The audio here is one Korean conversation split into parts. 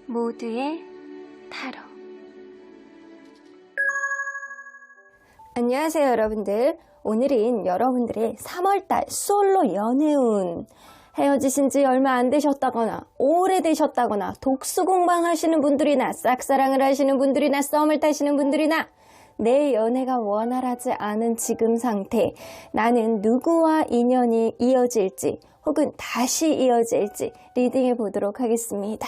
모두의 타로. 안녕하세요 여러분들. 오늘은 여러분들의 3월달 솔로 연애운, 헤어지신 지 얼마 안 되셨다거나 오래되셨다거나 독수공방 하시는 분들이나 짝사랑을 하시는 분들이나 썸을 타시는 분들이나 내 연애가 원활하지 않은 지금 상태, 나는 누구와 인연이 이어질지 혹은 다시 이어질지 리딩해 보도록 하겠습니다.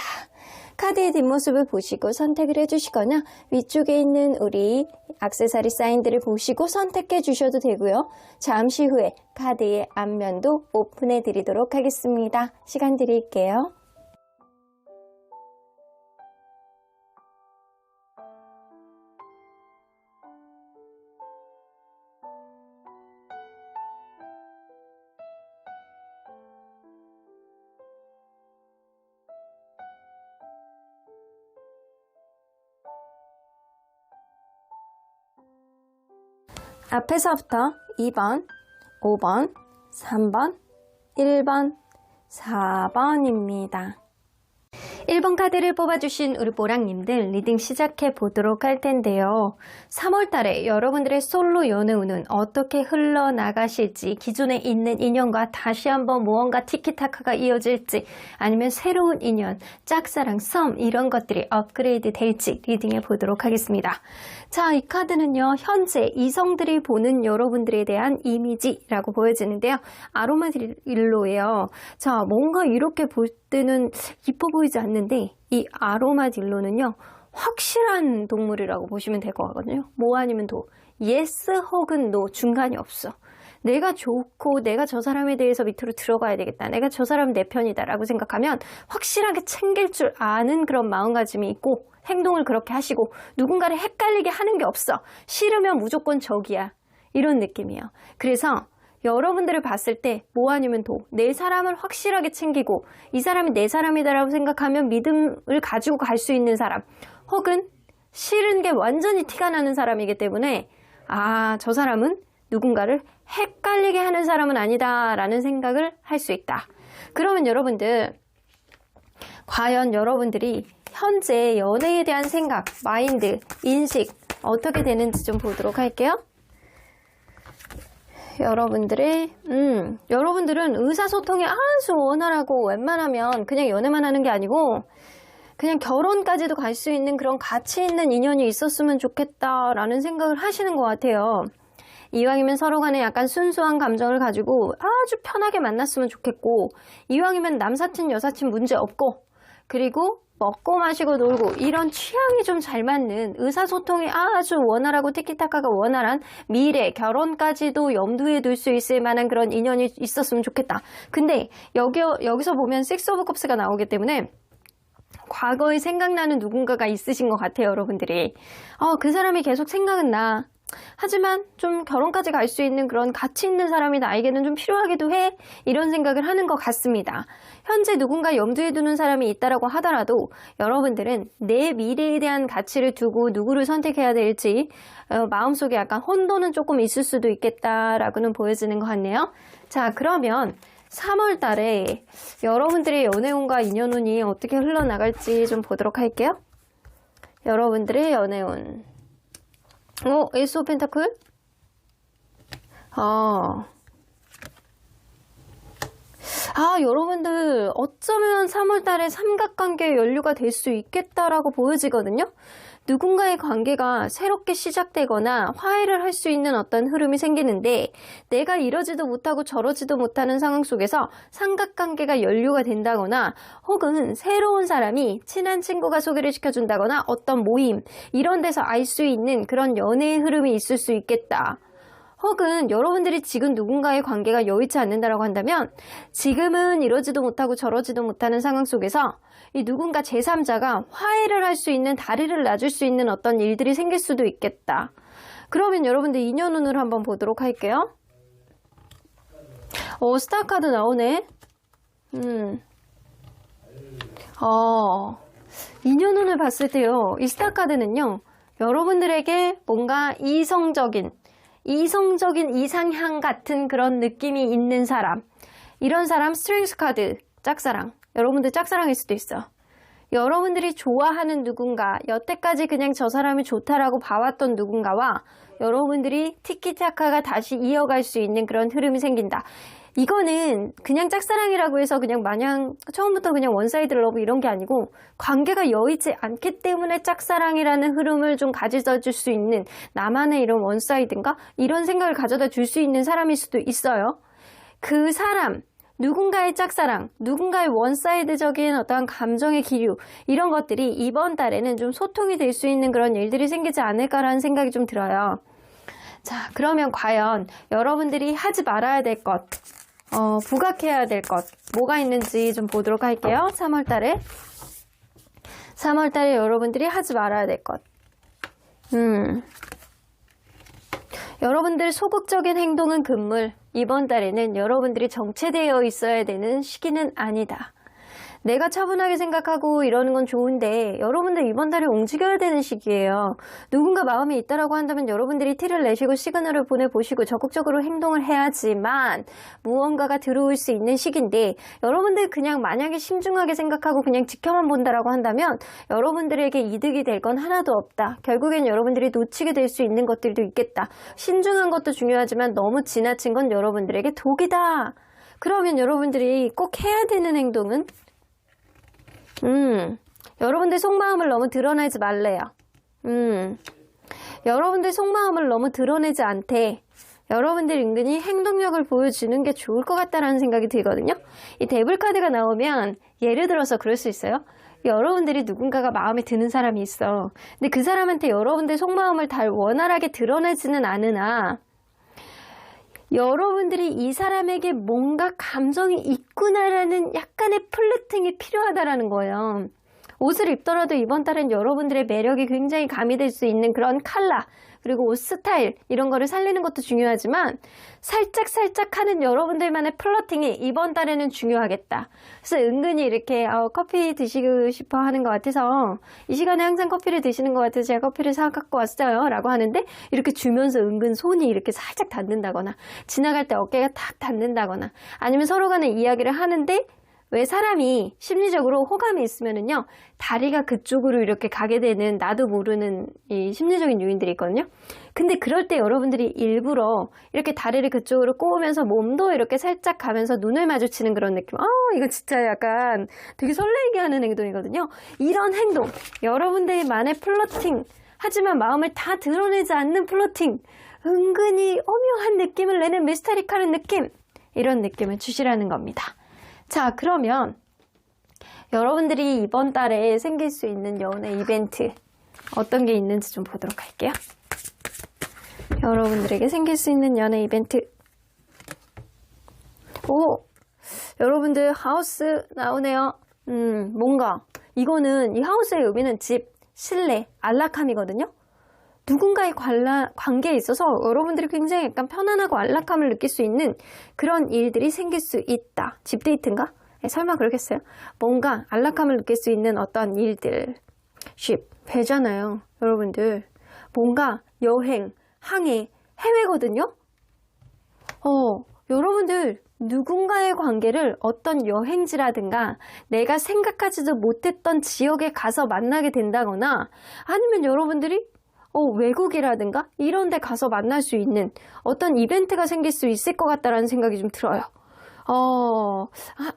카드의 뒷모습을 보시고 선택을 해주시거나 위쪽에 있는 우리 액세서리 사인들을 보시고 선택해 주셔도 되고요. 잠시 후에 카드의 앞면도 오픈해 드리도록 하겠습니다. 시간 드릴게요. 앞에서부터 2번, 5번, 3번, 1번, 4번입니다. 1번 카드를 뽑아주신 우리 보랑님들 리딩 시작해 보도록 할 텐데요. 3월달에 여러분들의 솔로 연애운은 어떻게 흘러나가실지, 기존에 있는 인연과 다시 한번 무언가 티키타카가 이어질지, 아니면 새로운 인연, 짝사랑, 썸 이런 것들이 업그레이드 될지 리딩해 보도록 하겠습니다. 자, 이 카드는요, 현재 이성들이 보는 여러분들에 대한 이미지라고 보여지는데요. 아로마딜로예요. 자, 뭔가 이렇게 볼 때는 이뻐 보이지 않는데 이 아로마딜로는요, 확실한 동물이라고 보시면 될 것 같거든요. 뭐 아니면 도, yes 혹은 no, 중간이 없어. 내가 좋고 내가 저 사람에 대해서 밑으로 들어가야 되겠다, 내가 저 사람 내 편이다 라고 생각하면 확실하게 챙길 줄 아는 그런 마음가짐이 있고 행동을 그렇게 하시고, 누군가를 헷갈리게 하는 게 없어. 싫으면 무조건 적이야, 이런 느낌이에요. 그래서 여러분들을 봤을 때 뭐 아니면 도, 내 사람을 확실하게 챙기고 이 사람이 내 사람이다라고 생각하면 믿음을 가지고 갈 수 있는 사람, 혹은 싫은 게 완전히 티가 나는 사람이기 때문에 아, 저 사람은 누군가를 헷갈리게 하는 사람은 아니다 라는 생각을 할 수 있다. 그러면 여러분들, 과연 여러분들이 현재 연애에 대한 생각, 마인드, 인식 어떻게 되는지 좀 보도록 할게요. 여러분들은 의사소통이 아주 원활하고 웬만하면 그냥 연애만 하는 게 아니고 그냥 결혼까지도 갈 수 있는 그런 가치 있는 인연이 있었으면 좋겠다라는 생각을 하시는 것 같아요. 이왕이면 서로 간에 약간 순수한 감정을 가지고 아주 편하게 만났으면 좋겠고, 이왕이면 남사친 여사친 문제 없고, 그리고 먹고 마시고 놀고 이런 취향이 좀 잘 맞는, 의사소통이 아주 원활하고 티키타카가 원활한 미래, 결혼까지도 염두에 둘 수 있을 만한 그런 인연이 있었으면 좋겠다. 근데 여기서 보면 식스 오브 컵스가 나오기 때문에 과거에 생각나는 누군가가 있으신 것 같아요, 여러분들이. 그 사람이 계속 생각은 나. 하지만 좀 결혼까지 갈 수 있는 그런 가치 있는 사람이 나에게는 좀 필요하기도 해, 이런 생각을 하는 것 같습니다. 현재 누군가 염두에 두는 사람이 있다라고 하더라도 여러분들은 내 미래에 대한 가치를 두고 누구를 선택해야 될지 마음속에 약간 혼돈은 조금 있을 수도 있겠다라고는 보여지는 것 같네요. 자, 그러면 3월 달에 여러분들의 연애운과 인연운이 어떻게 흘러나갈지 좀 보도록 할게요. 여러분들의 연애운, 에이스 오브 펜타클? 여러분들 어쩌면 3월달에 삼각관계의 연류가 될 수 있겠다라고 보여지거든요. 누군가의 관계가 새롭게 시작되거나 화해를 할 수 있는 어떤 흐름이 생기는데, 내가 이러지도 못하고 저러지도 못하는 상황 속에서 삼각관계가 연류가 된다거나, 혹은 새로운 사람이 친한 친구가 소개를 시켜준다거나 어떤 모임 이런 데서 알 수 있는 그런 연애의 흐름이 있을 수 있겠다. 혹은 여러분들이 지금 누군가의 관계가 여의치 않는다라고 한다면, 지금은 이러지도 못하고 저러지도 못하는 상황 속에서 이 누군가 제3자가 화해를 할 수 있는, 다리를 놔줄 수 있는 어떤 일들이 생길 수도 있겠다. 그러면 여러분들 인연운을 한번 보도록 할게요. 스타 카드 나오네. 인연운을 봤을 때요, 이 스타 카드는요, 여러분들에게 뭔가 이성적인 이상향 같은 그런 느낌이 있는 사람, 이런 사람, 스트렝스 카드, 짝사랑. 여러분들 짝사랑일 수도 있어. 여러분들이 좋아하는 누군가, 여태까지 그냥 저 사람이 좋다라고 봐왔던 누군가와 여러분들이 티키타카가 다시 이어갈 수 있는 그런 흐름이 생긴다. 이거는 그냥 짝사랑이라고 해서 그냥 마냥 처음부터 그냥 원사이드 러브 이런 게 아니고 관계가 여의치 않기 때문에 짝사랑이라는 흐름을 좀 가져다 줄 수 있는 나만의 이런 원사이드인가? 이런 생각을 가져다 줄 수 있는 사람일 수도 있어요. 그 사람, 누군가의 짝사랑, 누군가의 원사이드적인 어떠한 감정의 기류 이런 것들이 이번 달에는 좀 소통이 될 수 있는 그런 일들이 생기지 않을까라는 생각이 좀 들어요. 자, 그러면 과연 여러분들이 하지 말아야 될 것, 부각해야 될 것, 뭐가 있는지 좀 보도록 할게요. 3월달에 여러분들이 하지 말아야 될 것. 여러분들 소극적인 행동은 금물. 이번 달에는 여러분들이 정체되어 있어야 되는 시기는 아니다. 내가 차분하게 생각하고 이러는 건 좋은데 여러분들 이번 달에 움직여야 되는 시기예요. 누군가 마음이 있다라고 한다면 여러분들이 티를 내시고 시그널을 보내보시고 적극적으로 행동을 해야지만 무언가가 들어올 수 있는 시기인데 여러분들 그냥 만약에 신중하게 생각하고 그냥 지켜만 본다라고 한다면 여러분들에게 이득이 될 건 하나도 없다. 결국엔 여러분들이 놓치게 될 수 있는 것들도 있겠다. 신중한 것도 중요하지만 너무 지나친 건 여러분들에게 독이다. 그러면 여러분들이 꼭 해야 되는 행동은 여러분들 속마음을 너무 드러내지 말래요. 여러분들 속마음을 너무 드러내지 않되 여러분들 은근히 행동력을 보여주는 게 좋을 것 같다라는 생각이 들거든요. 이 데블 카드가 나오면 예를 들어서 그럴 수 있어요. 여러분들이 누군가가 마음에 드는 사람이 있어. 근데 그 사람한테 여러분들 속마음을 다 원활하게 드러내지는 않으나 여러분들이 이 사람에게 뭔가 감정이 있구나라는 약간의 플래팅이 필요하다라는 거예요. 옷을 입더라도 이번 달엔 여러분들의 매력이 굉장히 가미될 수 있는 그런 컬러 그리고 옷 스타일 이런 거를 살리는 것도 중요하지만 살짝 하는 여러분들만의 플러팅이 이번 달에는 중요하겠다. 그래서 은근히 이렇게 커피 드시고 싶어 하는 것 같아서 이 시간에 항상 커피를 드시는 것 같아서 제가 커피를 사갖고 왔어요 라고 하는데 이렇게 주면서 은근 손이 이렇게 살짝 닿는다거나 지나갈 때 어깨가 탁 닿는다거나 아니면 서로 간에 이야기를 하는데 왜 사람이 심리적으로 호감이 있으면은요, 다리가 그쪽으로 이렇게 가게 되는 나도 모르는 이 심리적인 요인들이 있거든요. 근데 그럴 때 여러분들이 일부러 이렇게 다리를 그쪽으로 꼬으면서 몸도 이렇게 살짝 가면서 눈을 마주치는 그런 느낌. 이거 진짜 약간 되게 설레게 하는 행동이거든요. 이런 행동, 여러분들만의 플러팅, 하지만 마음을 다 드러내지 않는 플러팅, 은근히 오묘한 느낌을 내는 미스테리컬한 느낌, 이런 느낌을 주시라는 겁니다. 자, 그러면 여러분들이 이번 달에 생길 수 있는 연애 이벤트 어떤 게 있는지 좀 보도록 할게요. 여러분들에게 생길 수 있는 연애 이벤트. 여러분들 하우스 나오네요. 뭔가 이거는 이 하우스의 의미는 집, 실내, 안락함이거든요. 누군가의 관계에 있어서 여러분들이 굉장히 약간 편안하고 안락함을 느낄 수 있는 그런 일들이 생길 수 있다. 집 데이트인가? 설마 그러겠어요? 뭔가 안락함을 느낄 수 있는 어떤 일들. 배잖아요. 여러분들. 뭔가 여행, 항해, 해외거든요? 여러분들 누군가의 관계를 어떤 여행지라든가 내가 생각하지도 못했던 지역에 가서 만나게 된다거나 아니면 여러분들이 외국이라든가 이런 데 가서 만날 수 있는 어떤 이벤트가 생길 수 있을 것 같다라는 생각이 좀 들어요.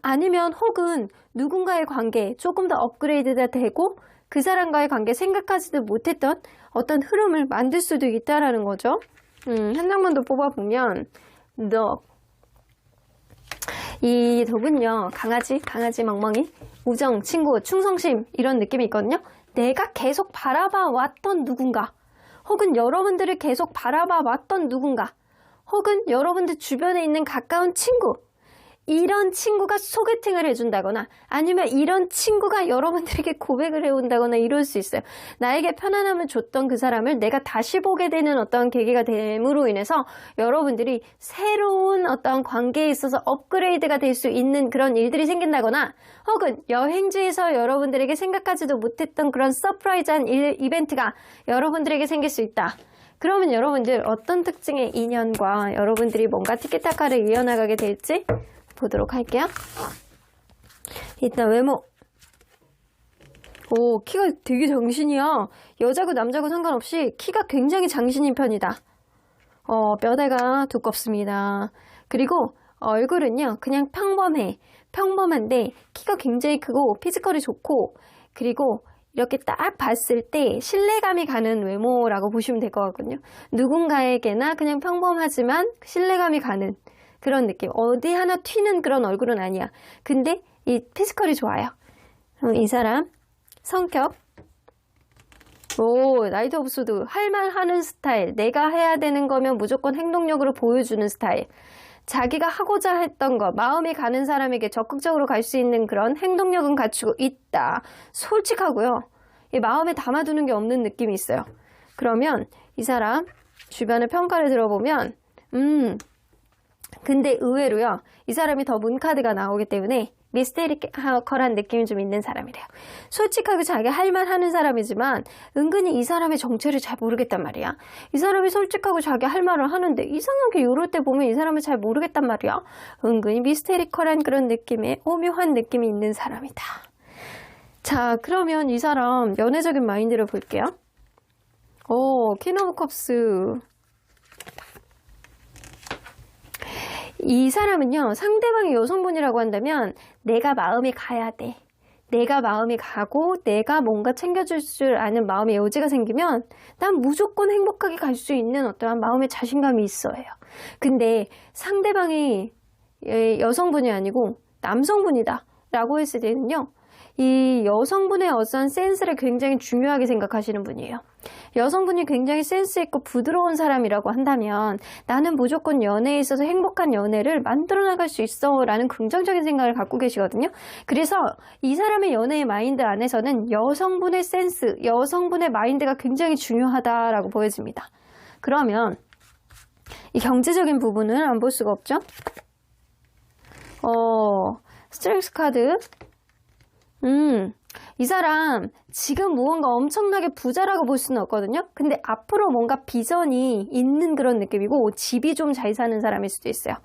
아니면 혹은 누군가의 관계 조금 더 업그레이드가 되고 그 사람과의 관계 생각하지도 못했던 어떤 흐름을 만들 수도 있다라는 거죠. 한 장만 더 뽑아보면 이 덕은요, 강아지 멍멍이, 우정, 친구, 충성심 이런 느낌이 있거든요. 내가 계속 바라봐 왔던 누군가, 혹은 여러분들을 계속 바라봐 왔던 누군가, 혹은 여러분들 주변에 있는 가까운 친구, 이런 친구가 소개팅을 해준다거나 아니면 이런 친구가 여러분들에게 고백을 해온다거나 이럴 수 있어요. 나에게 편안함을 줬던 그 사람을 내가 다시 보게 되는 어떤 계기가 됨으로 인해서 여러분들이 새로운 어떤 관계에 있어서 업그레이드가 될 수 있는 그런 일들이 생긴다거나 혹은 여행지에서 여러분들에게 생각하지도 못했던 그런 서프라이즈한 이벤트가 여러분들에게 생길 수 있다. 그러면 여러분들 어떤 특징의 인연과 여러분들이 뭔가 티키타카를 이어나가게 될지 보도록 할게요. 일단 외모. 오, 키가 되게 장신이야. 여자고 남자고 상관없이 키가 굉장히 장신인 편이다. 뼈대가 두껍습니다. 그리고 얼굴은요, 그냥 평범한데 키가 굉장히 크고 피지컬이 좋고, 그리고 이렇게 딱 봤을 때 신뢰감이 가는 외모라고 보시면 될 것 같거든요. 누군가에게나 그냥 평범하지만 신뢰감이 가는 그런 느낌. 어디 하나 튀는 그런 얼굴은 아니야. 근데 이 피지컬이 좋아요. 이 사람 성격, 나이트 오브 소드, 할 말 하는 스타일, 내가 해야 되는 거면 무조건 행동력으로 보여주는 스타일, 자기가 하고자 했던 거, 마음이 가는 사람에게 적극적으로 갈 수 있는 그런 행동력은 갖추고 있다. 솔직하고요. 이 마음에 담아두는 게 없는 느낌이 있어요. 그러면 이 사람 주변의 평가를 들어보면 근데 의외로요, 이 사람이 더 문카드가 나오기 때문에 미스테리컬한 느낌이 좀 있는 사람이래요. 솔직하게 자기 할 말 하는 사람이지만 은근히 이 사람의 정체를 잘 모르겠단 말이야. 이 사람이 솔직하고 자기 할 말을 하는데 이상하게 이럴 때 보면 이 사람을 잘 모르겠단 말이야. 은근히 미스테리컬한 그런 느낌의 오묘한 느낌이 있는 사람이다. 자, 그러면 이 사람 연애적인 마인드를 볼게요. 퀸 오브 컵스. 이 사람은요, 상대방이 여성분이라고 한다면 내가 마음이 가야 돼. 내가 마음이 가고 내가 뭔가 챙겨줄 줄 아는 마음의 여지가 생기면 난 무조건 행복하게 갈 수 있는 어떠한 마음의 자신감이 있어요. 근데 상대방이 여성분이 아니고 남성분이다 라고 했을 때는요, 이 여성분의 어떤 센스를 굉장히 중요하게 생각하시는 분이에요. 여성분이 굉장히 센스 있고 부드러운 사람이라고 한다면 나는 무조건 연애에 있어서 행복한 연애를 만들어 나갈 수 있어 라는 긍정적인 생각을 갖고 계시거든요. 그래서 이 사람의 연애의 마인드 안에서는 여성분의 센스, 여성분의 마인드가 굉장히 중요하다라고 보여집니다. 그러면 이 경제적인 부분은 안 볼 수가 없죠. 스트렝스 카드. 이 사람 지금 무언가 엄청나게 부자라고 볼 수는 없거든요. 근데 앞으로 뭔가 비전이 있는 그런 느낌이고, 집이 좀 잘 사는 사람일 수도 있어요.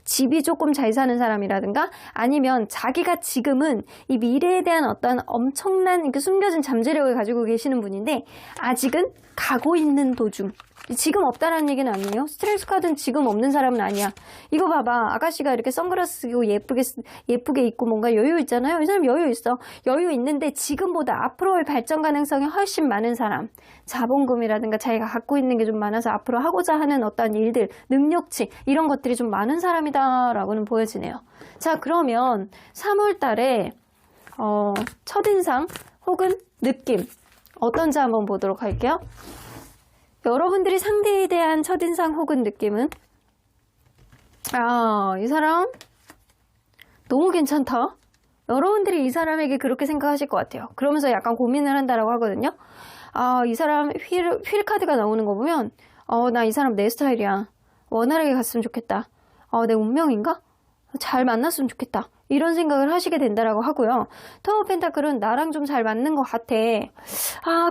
집이 조금 잘 사는 사람이라든가 아니면 자기가 지금은 이 미래에 대한 어떤 엄청난 숨겨진 잠재력을 가지고 계시는 분인데 아직은 가고 있는 도중. 지금 없다라는 얘기는 아니에요. 스트레스 카드는 지금 없는 사람은 아니야. 이거 봐봐. 아가씨가 이렇게 선글라스 쓰고 예쁘게 입고 뭔가 여유 있잖아요. 이 사람 여유 있어. 여유 있는데 지금보다 앞으로의 발전 가능성이 훨씬 많은 사람. 자본금이라든가 자기가 갖고 있는 게 좀 많아서 앞으로 하고자 하는 어떤 일들, 능력치 이런 것들이 좀 많은 사람이다라고는 보여지네요. 자, 그러면 3월 달에 첫인상 혹은 느낌 어떤지 한번 보도록 할게요. 여러분들이 상대에 대한 첫인상 혹은 느낌은 이 사람 너무 괜찮다. 여러분들이 이 사람에게 그렇게 생각하실 것 같아요. 그러면서 약간 고민을 한다라고 하거든요. 이 사람 휠 카드가 나오는 거 보면 나 이 사람 내 스타일이야. 원활하게 갔으면 좋겠다. 내 운명인가? 잘 만났으면 좋겠다. 이런 생각을 하시게 된다라고 하고요. 타워 펜타클은 나랑 좀 잘 맞는 것 같아.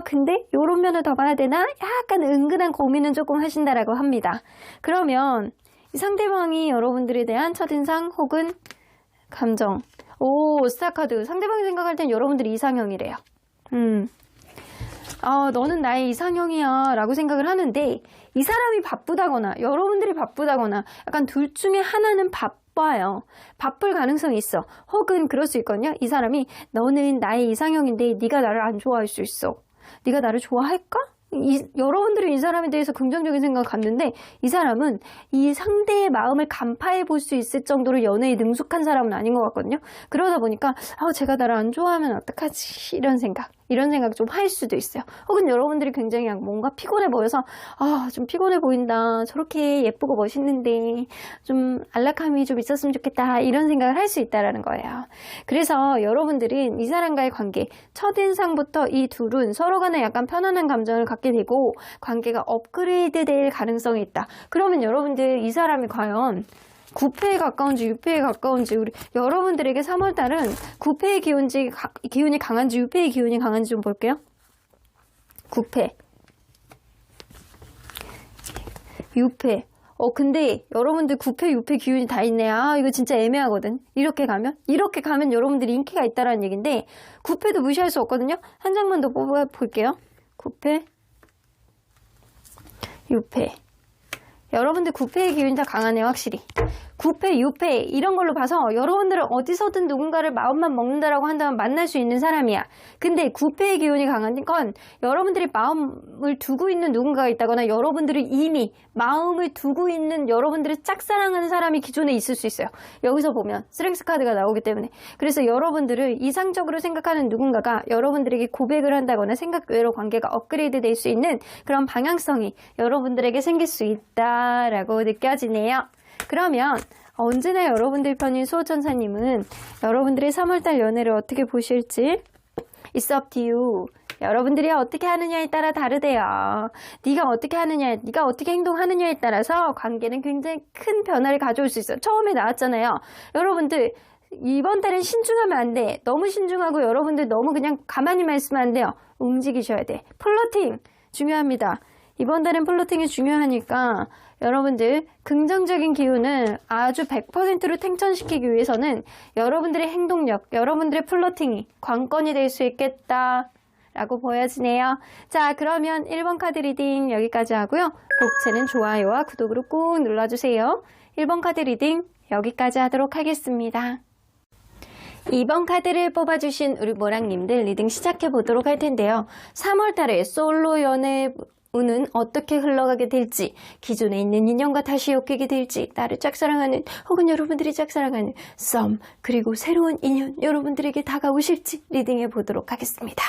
근데 요런 면을 더 봐야 되나? 약간 은근한 고민은 조금 하신다라고 합니다. 그러면 이 상대방이 여러분들에 대한 첫인상 혹은 감정. 스타카드. 상대방이 생각할 땐 여러분들이 이상형이래요. 너는 나의 이상형이야 라고 생각을 하는데 이 사람이 바쁘다거나 여러분들이 바쁘다거나 약간 둘 중에 하나는 바빠요. 바쁠 가능성이 있어. 혹은 그럴 수 있거든요. 이 사람이 너는 나의 이상형인데 네가 나를 안 좋아할 수 있어. 네가 나를 좋아할까? 여러분들이 이 사람에 대해서 긍정적인 생각을 갖는데 이 사람은 이 상대의 마음을 간파해 볼 수 있을 정도로 연애에 능숙한 사람은 아닌 것 같거든요. 그러다 보니까 제가 나를 안 좋아하면 어떡하지? 이런 생각 좀 할 수도 있어요. 혹은 여러분들이 굉장히 뭔가 피곤해 보여서 좀 피곤해 보인다. 저렇게 예쁘고 멋있는데 좀 안락함이 좀 있었으면 좋겠다. 이런 생각을 할 수 있다라는 거예요. 그래서 여러분들은 이 사람과의 관계, 첫인상부터 이 둘은 서로 간에 약간 편안한 감정을 갖게 되고 관계가 업그레이드 될 가능성이 있다. 그러면 여러분들 이 사람이 과연 9패에 가까운지 6패에 가까운지 여러분들에게 3월달은 9패의 기운이 강한지 6패의 기운이 강한지 좀 볼게요. 9패 6패 근데 여러분들 9패, 6패 기운이 다 있네. 아, 이거 진짜 애매하거든. 이렇게 가면 여러분들이 인기가 있다라는 얘기인데 9패도 무시할 수 없거든요. 한 장만 더 뽑아볼게요. 9패, 6패. 여러분들 9패의 기운이 다 강하네요, 확실히. 9패, 6패 이런 걸로 봐서 여러분들은 어디서든 누군가를 마음만 먹는다라고 한다면 만날 수 있는 사람이야. 근데 9패의 기운이 강한 건 여러분들이 마음을 두고 있는 누군가가 있다거나 여러분들이 이미 마음을 두고 있는 여러분들을 짝사랑하는 사람이 기존에 있을 수 있어요. 여기서 보면 스트렝스 카드가 나오기 때문에. 그래서 여러분들을 이상적으로 생각하는 누군가가 여러분들에게 고백을 한다거나 생각 외로 관계가 업그레이드 될 수 있는 그런 방향성이 여러분들에게 생길 수 있다라고 느껴지네요. 그러면 언제나 여러분들 편인 수호천사님은 여러분들의 3월달 연애를 어떻게 보실지 It's up to you. 여러분들이 어떻게 하느냐에 따라 다르대요. 네가 어떻게 하느냐, 네가 어떻게 행동하느냐에 따라서 관계는 굉장히 큰 변화를 가져올 수 있어요. 처음에 나왔잖아요. 여러분들 이번 달엔 신중하면 안 돼. 너무 신중하고 여러분들 너무 그냥 가만히만 있으면 안 돼요. 움직이셔야 돼. 플러팅 중요합니다. 이번 달엔 플러팅이 중요하니까 여러분들 긍정적인 기운을 아주 100%로 탱천시키기 위해서는 여러분들의 행동력, 여러분들의 플러팅이 관건이 될 수 있겠다라고 보여지네요. 자, 그러면 1번 카드 리딩 여기까지 하고요. 복채는 좋아요와 구독으로 꾹 눌러주세요. 1번 카드 리딩 여기까지 하도록 하겠습니다. 2번 카드를 뽑아주신 우리 모랑님들 리딩 시작해보도록 할 텐데요. 3월달에 솔로 연애 운은 어떻게 흘러가게 될지, 기존에 있는 인연과 다시 엮이게 될지, 나를 짝사랑하는 혹은 여러분들이 짝사랑하는 썸, 그리고 새로운 인연 여러분들에게 다가오실지 리딩해 보도록 하겠습니다.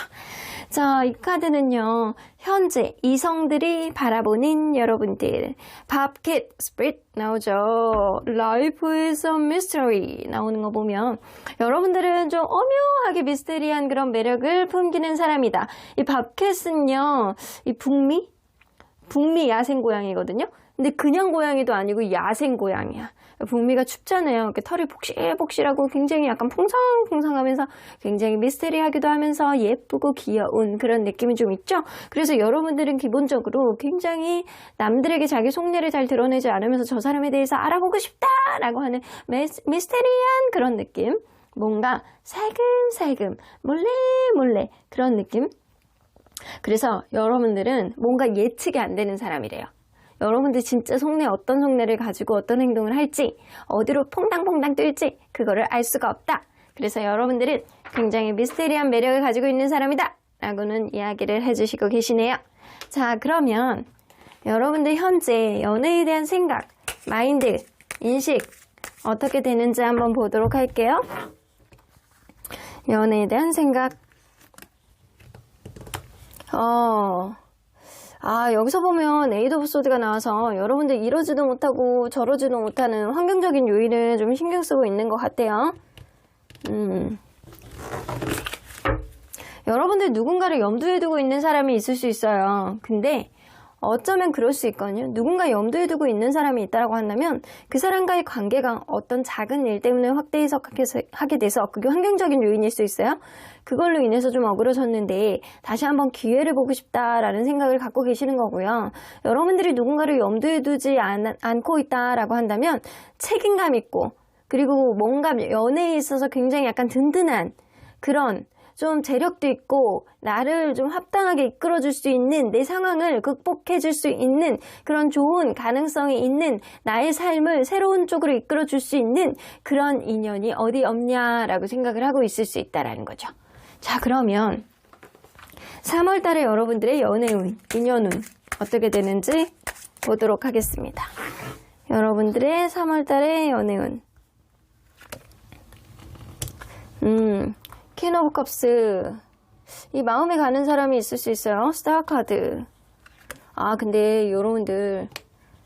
자, 이 카드는요, 현재 이성들이 바라보는 여러분들, 밥캣 스프릿 나오죠. 라이프에서 미스터리 나오는 거 보면 여러분들은 좀 오묘하게 미스테리한 그런 매력을 풍기는 사람이다. 이 밥캣은요, 이 북미 야생 고양이거든요. 근데 그냥 고양이도 아니고 야생 고양이야. 북미가 춥잖아요. 이렇게 털이 복실복실하고 굉장히 약간 풍성풍성하면서 굉장히 미스테리하기도 하면서 예쁘고 귀여운 그런 느낌이 좀 있죠. 그래서 여러분들은 기본적으로 굉장히 남들에게 자기 속내를 잘 드러내지 않으면서 저 사람에 대해서 알아보고 싶다라고 하는 미스테리한 그런 느낌. 뭔가 살금살금 몰래 그런 느낌. 그래서 여러분들은 뭔가 예측이 안 되는 사람이래요. 여러분들 진짜 속내 어떤 속내를 가지고 어떤 행동을 할지, 어디로 퐁당퐁당 뛸지 그거를 알 수가 없다. 그래서 여러분들은 굉장히 미스테리한 매력을 가지고 있는 사람이다 라고는 이야기를 해주시고 계시네요. 자, 그러면 여러분들 현재 연애에 대한 생각, 마인드, 인식 어떻게 되는지 한번 보도록 할게요. 연애에 대한 생각. 여기서 보면 에이드 오브 소드가 나와서 여러분들 이러지도 못하고 저러지도 못하는 환경적인 요인을 좀 신경 쓰고 있는 것 같아요. 여러분들 누군가를 염두에 두고 있는 사람이 있을 수 있어요. 근데 어쩌면 그럴 수 있거든요. 누군가 염두에 두고 있는 사람이 있다고 한다면 그 사람과의 관계가 어떤 작은 일 때문에 확대 해석하게 돼서 그게 환경적인 요인일 수 있어요. 그걸로 인해서 좀 어그러졌는데 다시 한번 기회를 보고 싶다라는 생각을 갖고 계시는 거고요. 여러분들이 누군가를 염두에 두지 않고 있다라고 한다면 책임감 있고 그리고 뭔가 연애에 있어서 굉장히 약간 든든한 그런 좀 재력도 있고 나를 좀 합당하게 이끌어줄 수 있는 내 상황을 극복해줄 수 있는 그런 좋은 가능성이 있는 나의 삶을 새로운 쪽으로 이끌어줄 수 있는 그런 인연이 어디 없냐라고 생각을 하고 있을 수 있다라는 거죠. 자, 그러면 3월달에 여러분들의 연애운, 인연운 어떻게 되는지 보도록 하겠습니다. 여러분들의 3월달의 연애운. 퀸 오브 컵스. 이 마음에 가는 사람이 있을 수 있어요. 스타 카드. 근데 여러분들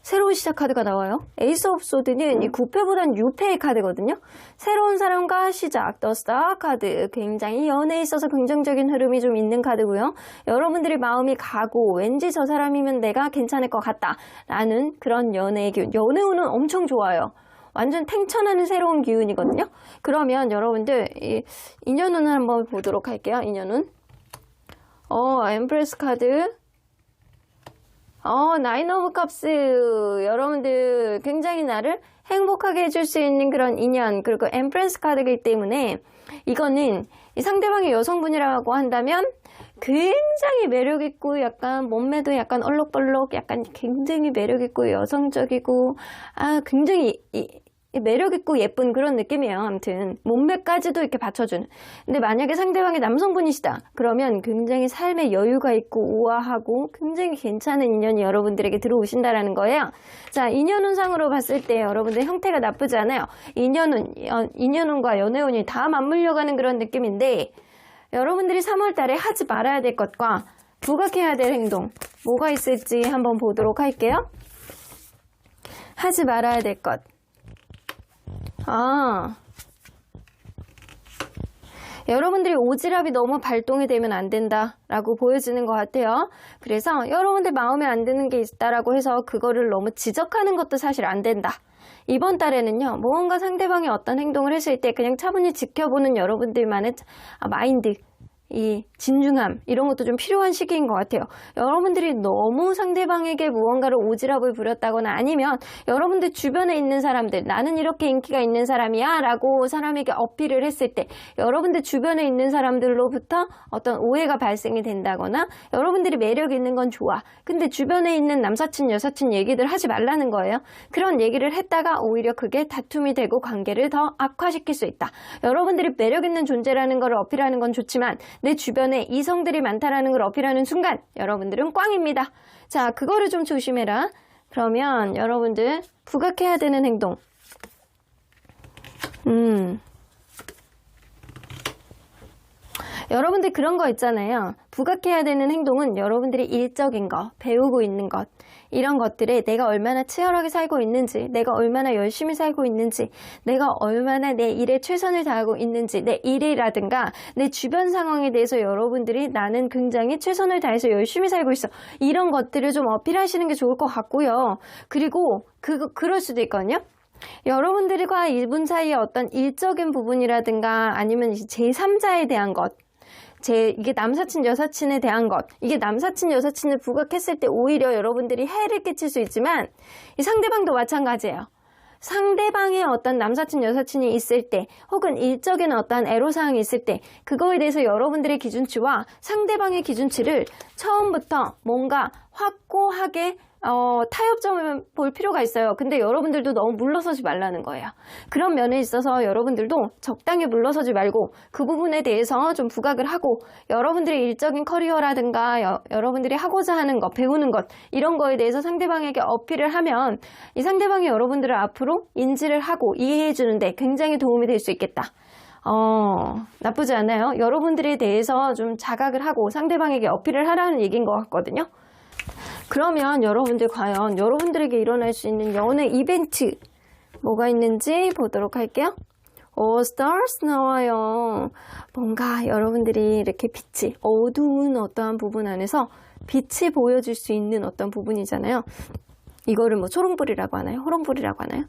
새로운 시작 카드가 나와요. 에이스 오브 소드는 이 9패보단 6패의 카드거든요. 새로운 사람과 시작, 더 스타 카드. 굉장히 연애에 있어서 긍정적인 흐름이 좀 있는 카드고요. 여러분들의 마음이 가고 왠지 저 사람이면 내가 괜찮을 것 같다 라는 그런 연애의 기운. 연애운은 엄청 좋아요. 완전 탱천하는 새로운 기운이거든요. 그러면 여러분들 이 인연운을 한번 보도록 할게요. 인연운. 엠프레스 카드. 나인 오브 컵스. 여러분들 굉장히 나를 행복하게 해줄 수 있는 그런 인연, 그리고 엠프레스 카드이기 때문에 이거는 이 상대방이 여성분이라고 한다면 굉장히 매력있고 약간 몸매도 약간 얼룩벌룩 약간 굉장히 매력있고 여성적이고 굉장히 매력있고 예쁜 그런 느낌이에요. 아무튼 몸매까지도 이렇게 받쳐주는. 근데 만약에 상대방이 남성분이시다 그러면 굉장히 삶에 여유가 있고 우아하고 굉장히 괜찮은 인연이 여러분들에게 들어오신다라는 거예요. 자, 인연운상으로 봤을 때 여러분들 형태가 나쁘지 않아요. 인연운과 연애운이 다 맞물려 가는 그런 느낌인데, 여러분들이 3월 달에 하지 말아야 될 것과 부각해야 될 행동 뭐가 있을지 한번 보도록 할게요. 하지 말아야 될 것. 여러분들이 오지랖이 너무 발동이 되면 안 된다라고 보여지는 것 같아요. 그래서 여러분들 마음에 안 드는 게 있다라고 해서 그거를 너무 지적하는 것도 사실 안 된다. 이번 달에는요, 무언가 상대방이 어떤 행동을 했을 때 그냥 차분히 지켜보는 여러분들만의 마인드, 이 진중함, 이런 것도 좀 필요한 시기인 것 같아요. 여러분들이 너무 상대방에게 무언가를 오지랖을 부렸다거나 아니면 여러분들 주변에 있는 사람들, 나는 이렇게 인기가 있는 사람이야 라고 사람에게 어필을 했을 때 여러분들 주변에 있는 사람들로부터 어떤 오해가 발생이 된다거나, 여러분들이 매력 있는 건 좋아, 근데 주변에 있는 남사친 여사친 얘기들 하지 말라는 거예요. 그런 얘기를 했다가 오히려 그게 다툼이 되고 관계를 더 악화시킬 수 있다. 여러분들이 매력 있는 존재라는 걸 어필하는 건 좋지만 내 주변에 이성들이 많다라는 걸 어필하는 순간 여러분들은 꽝입니다. 자, 그거를 좀 조심해라. 그러면 여러분들 부각해야 되는 행동. 여러분들 그런 거 있잖아요. 부각해야 되는 행동은 여러분들이 일적인 거, 배우고 있는 것, 이런 것들에 내가 얼마나 치열하게 살고 있는지, 내가 얼마나 열심히 살고 있는지, 내가 얼마나 내 일에 최선을 다하고 있는지, 내 일이라든가 내 주변 상황에 대해서 여러분들이 나는 굉장히 최선을 다해서 열심히 살고 있어, 이런 것들을 좀 어필하시는 게 좋을 것 같고요. 그리고 그럴 수도 있거든요. 여러분들과 이분 사이의 어떤 일적인 부분이라든가 아니면 제3자에 대한 것, 이게 남사친 여사친에 대한 것, 이게 남사친 여사친을 부각했을 때 오히려 여러분들이 해를 끼칠 수 있지만 이 상대방도 마찬가지예요. 상대방의 어떤 남사친 여사친이 있을 때 혹은 일적인 어떤 애로사항이 있을 때 그거에 대해서 여러분들의 기준치와 상대방의 기준치를 처음부터 뭔가 확고하게 타협점을 볼 필요가 있어요. 근데 여러분들도 너무 물러서지 말라는 거예요. 그런 면에 있어서 여러분들도 적당히 물러서지 말고 그 부분에 대해서 좀 부각을 하고, 여러분들의 일적인 커리어라든가 여러분들이 하고자 하는 것, 배우는 것, 이런 거에 대해서 상대방에게 어필을 하면 이 상대방이 여러분들을 앞으로 인지를 하고 이해해 주는데 굉장히 도움이 될 수 있겠다. 나쁘지 않아요. 여러분들에 대해서 좀 자각을 하고 상대방에게 어필을 하라는 얘기인 것 같거든요. 그러면 여러분들 과연 여러분들에게 일어날 수 있는 연애 이벤트 뭐가 있는지 보도록 할게요. stars 나와요. 뭔가 여러분들이 이렇게 빛이, 어두운 어떠한 부분 안에서 빛이 보여줄 수 있는 어떤 부분이잖아요. 이거를 뭐 초롱불이라고 하나요? 호롱불이라고 하나요?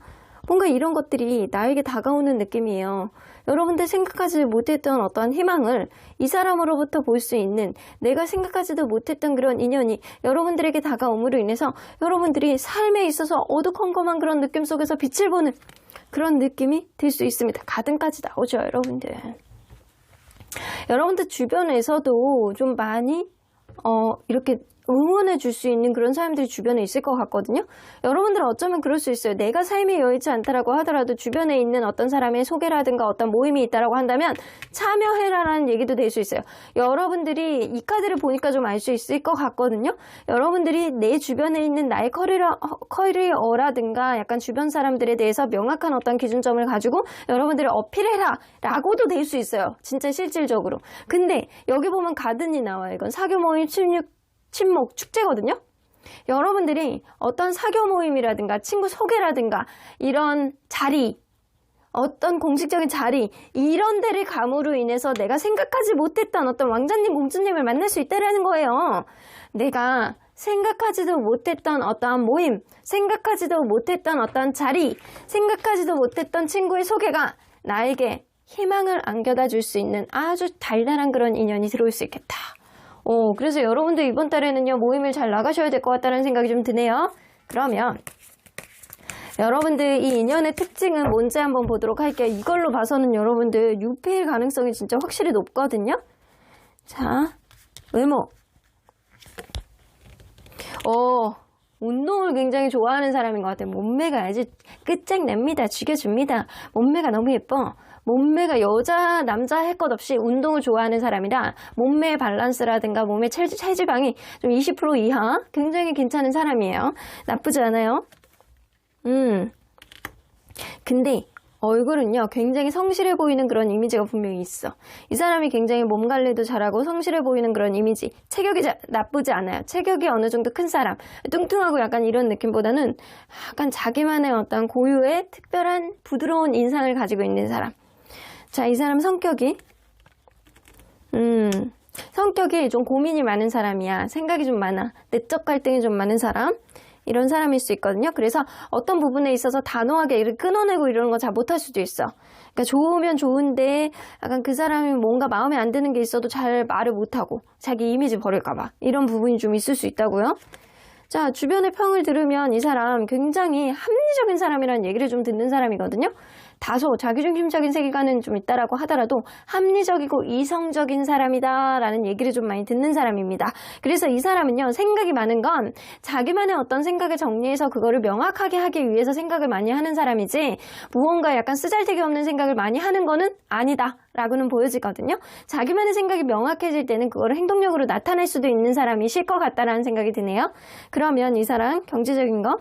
뭔가 이런 것들이 나에게 다가오는 느낌이에요. 여러분들 생각하지 못했던 어떠한 희망을 이 사람으로부터 볼 수 있는, 내가 생각하지도 못했던 그런 인연이 여러분들에게 다가옴으로 인해서 여러분들이 삶에 있어서 어두컴컴한 그런 느낌 속에서 빛을 보는 그런 느낌이 들 수 있습니다. 가든까지 나오죠, 여러분들. 여러분들 주변에서도 좀 많이 이렇게 응원해 줄 수 있는 그런 사람들이 주변에 있을 것 같거든요. 여러분들은 어쩌면 그럴 수 있어요. 내가 삶이 여의치 않다라고 하더라도 주변에 있는 어떤 사람의 소개라든가 어떤 모임이 있다라고 한다면 참여해라라는 얘기도 될 수 있어요. 여러분들이 이 카드를 보니까 좀 알 수 있을 것 같거든요. 여러분들이 내 주변에 있는 나의 커리어라든가 약간 주변 사람들에 대해서 명확한 어떤 기준점을 가지고 여러분들이 어필해라 라고도 될 수 있어요. 진짜 실질적으로. 근데 여기 보면 가든이 나와요. 이건 사교 모임 친목 축제거든요. 여러분들이 어떤 사교 모임이라든가 친구 소개라든가 이런 자리, 어떤 공식적인 자리, 이런 데를 감으로 인해서 내가 생각하지 못했던 어떤 왕자님, 공주님을 만날 수 있다라는 거예요. 내가 생각하지도 못했던 어떠한 모임, 생각하지도 못했던 어떤 자리, 생각하지도 못했던 친구의 소개가 나에게 희망을 안겨다 줄 수 있는 아주 달달한 그런 인연이 들어올 수 있겠다. 그래서 여러분들 이번 달에는요, 모임을 잘 나가셔야 될 것 같다는 생각이 좀 드네요. 그러면 여러분들 이 인연의 특징은 뭔지 한번 보도록 할게요. 이걸로 봐서는 여러분들 유패일 가능성이 진짜 확실히 높거든요. 자, 외모. 운동을 굉장히 좋아하는 사람인 것 같아요. 몸매가 아주 끝장납니다. 죽여줍니다. 몸매가 너무 예뻐. 몸매가 여자, 남자 할 것 없이 운동을 좋아하는 사람이라 몸매 밸런스라든가 몸의 체지방이 좀 20% 이하 굉장히 괜찮은 사람이에요. 나쁘지 않아요. 근데 얼굴은요, 굉장히 성실해 보이는 그런 이미지가 분명히 있어. 이 사람이 굉장히 몸 관리도 잘하고 성실해 보이는 그런 이미지. 체격이 나쁘지 않아요. 체격이 어느 정도 큰 사람. 뚱뚱하고 약간 이런 느낌보다는 약간 자기만의 어떤 고유의 특별한 부드러운 인상을 가지고 있는 사람. 자, 이 사람 성격이 좀 고민이 많은 사람이야. 생각이 좀 많아. 내적 갈등이 좀 많은 사람. 이런 사람일 수 있거든요. 그래서 어떤 부분에 있어서 단호하게 이렇게 끊어내고 이러는 거 잘 못할 수도 있어. 그러니까 좋으면 좋은데 약간 그 사람이 뭔가 마음에 안 드는 게 있어도 잘 말을 못하고 자기 이미지 버릴까 봐. 이런 부분이 좀 있을 수 있다고요. 자, 주변의 평을 들으면 이 사람 굉장히 합리적인 사람이라는 얘기를 좀 듣는 사람이거든요. 다소 자기중심적인 세계관은 좀 있다라고 하더라도 합리적이고 이성적인 사람이다라는 얘기를 좀 많이 듣는 사람입니다. 그래서 이 사람은요, 생각이 많은 건 자기만의 어떤 생각을 정리해서 그거를 명확하게 하기 위해서 생각을 많이 하는 사람이지 무언가 약간 쓰잘데기 없는 생각을 많이 하는 거는 아니다라고는 보여지거든요. 자기만의 생각이 명확해질 때는 그거를 행동력으로 나타낼 수도 있는 사람이실 것 같다라는 생각이 드네요. 그러면 이 사람 경제적인 거?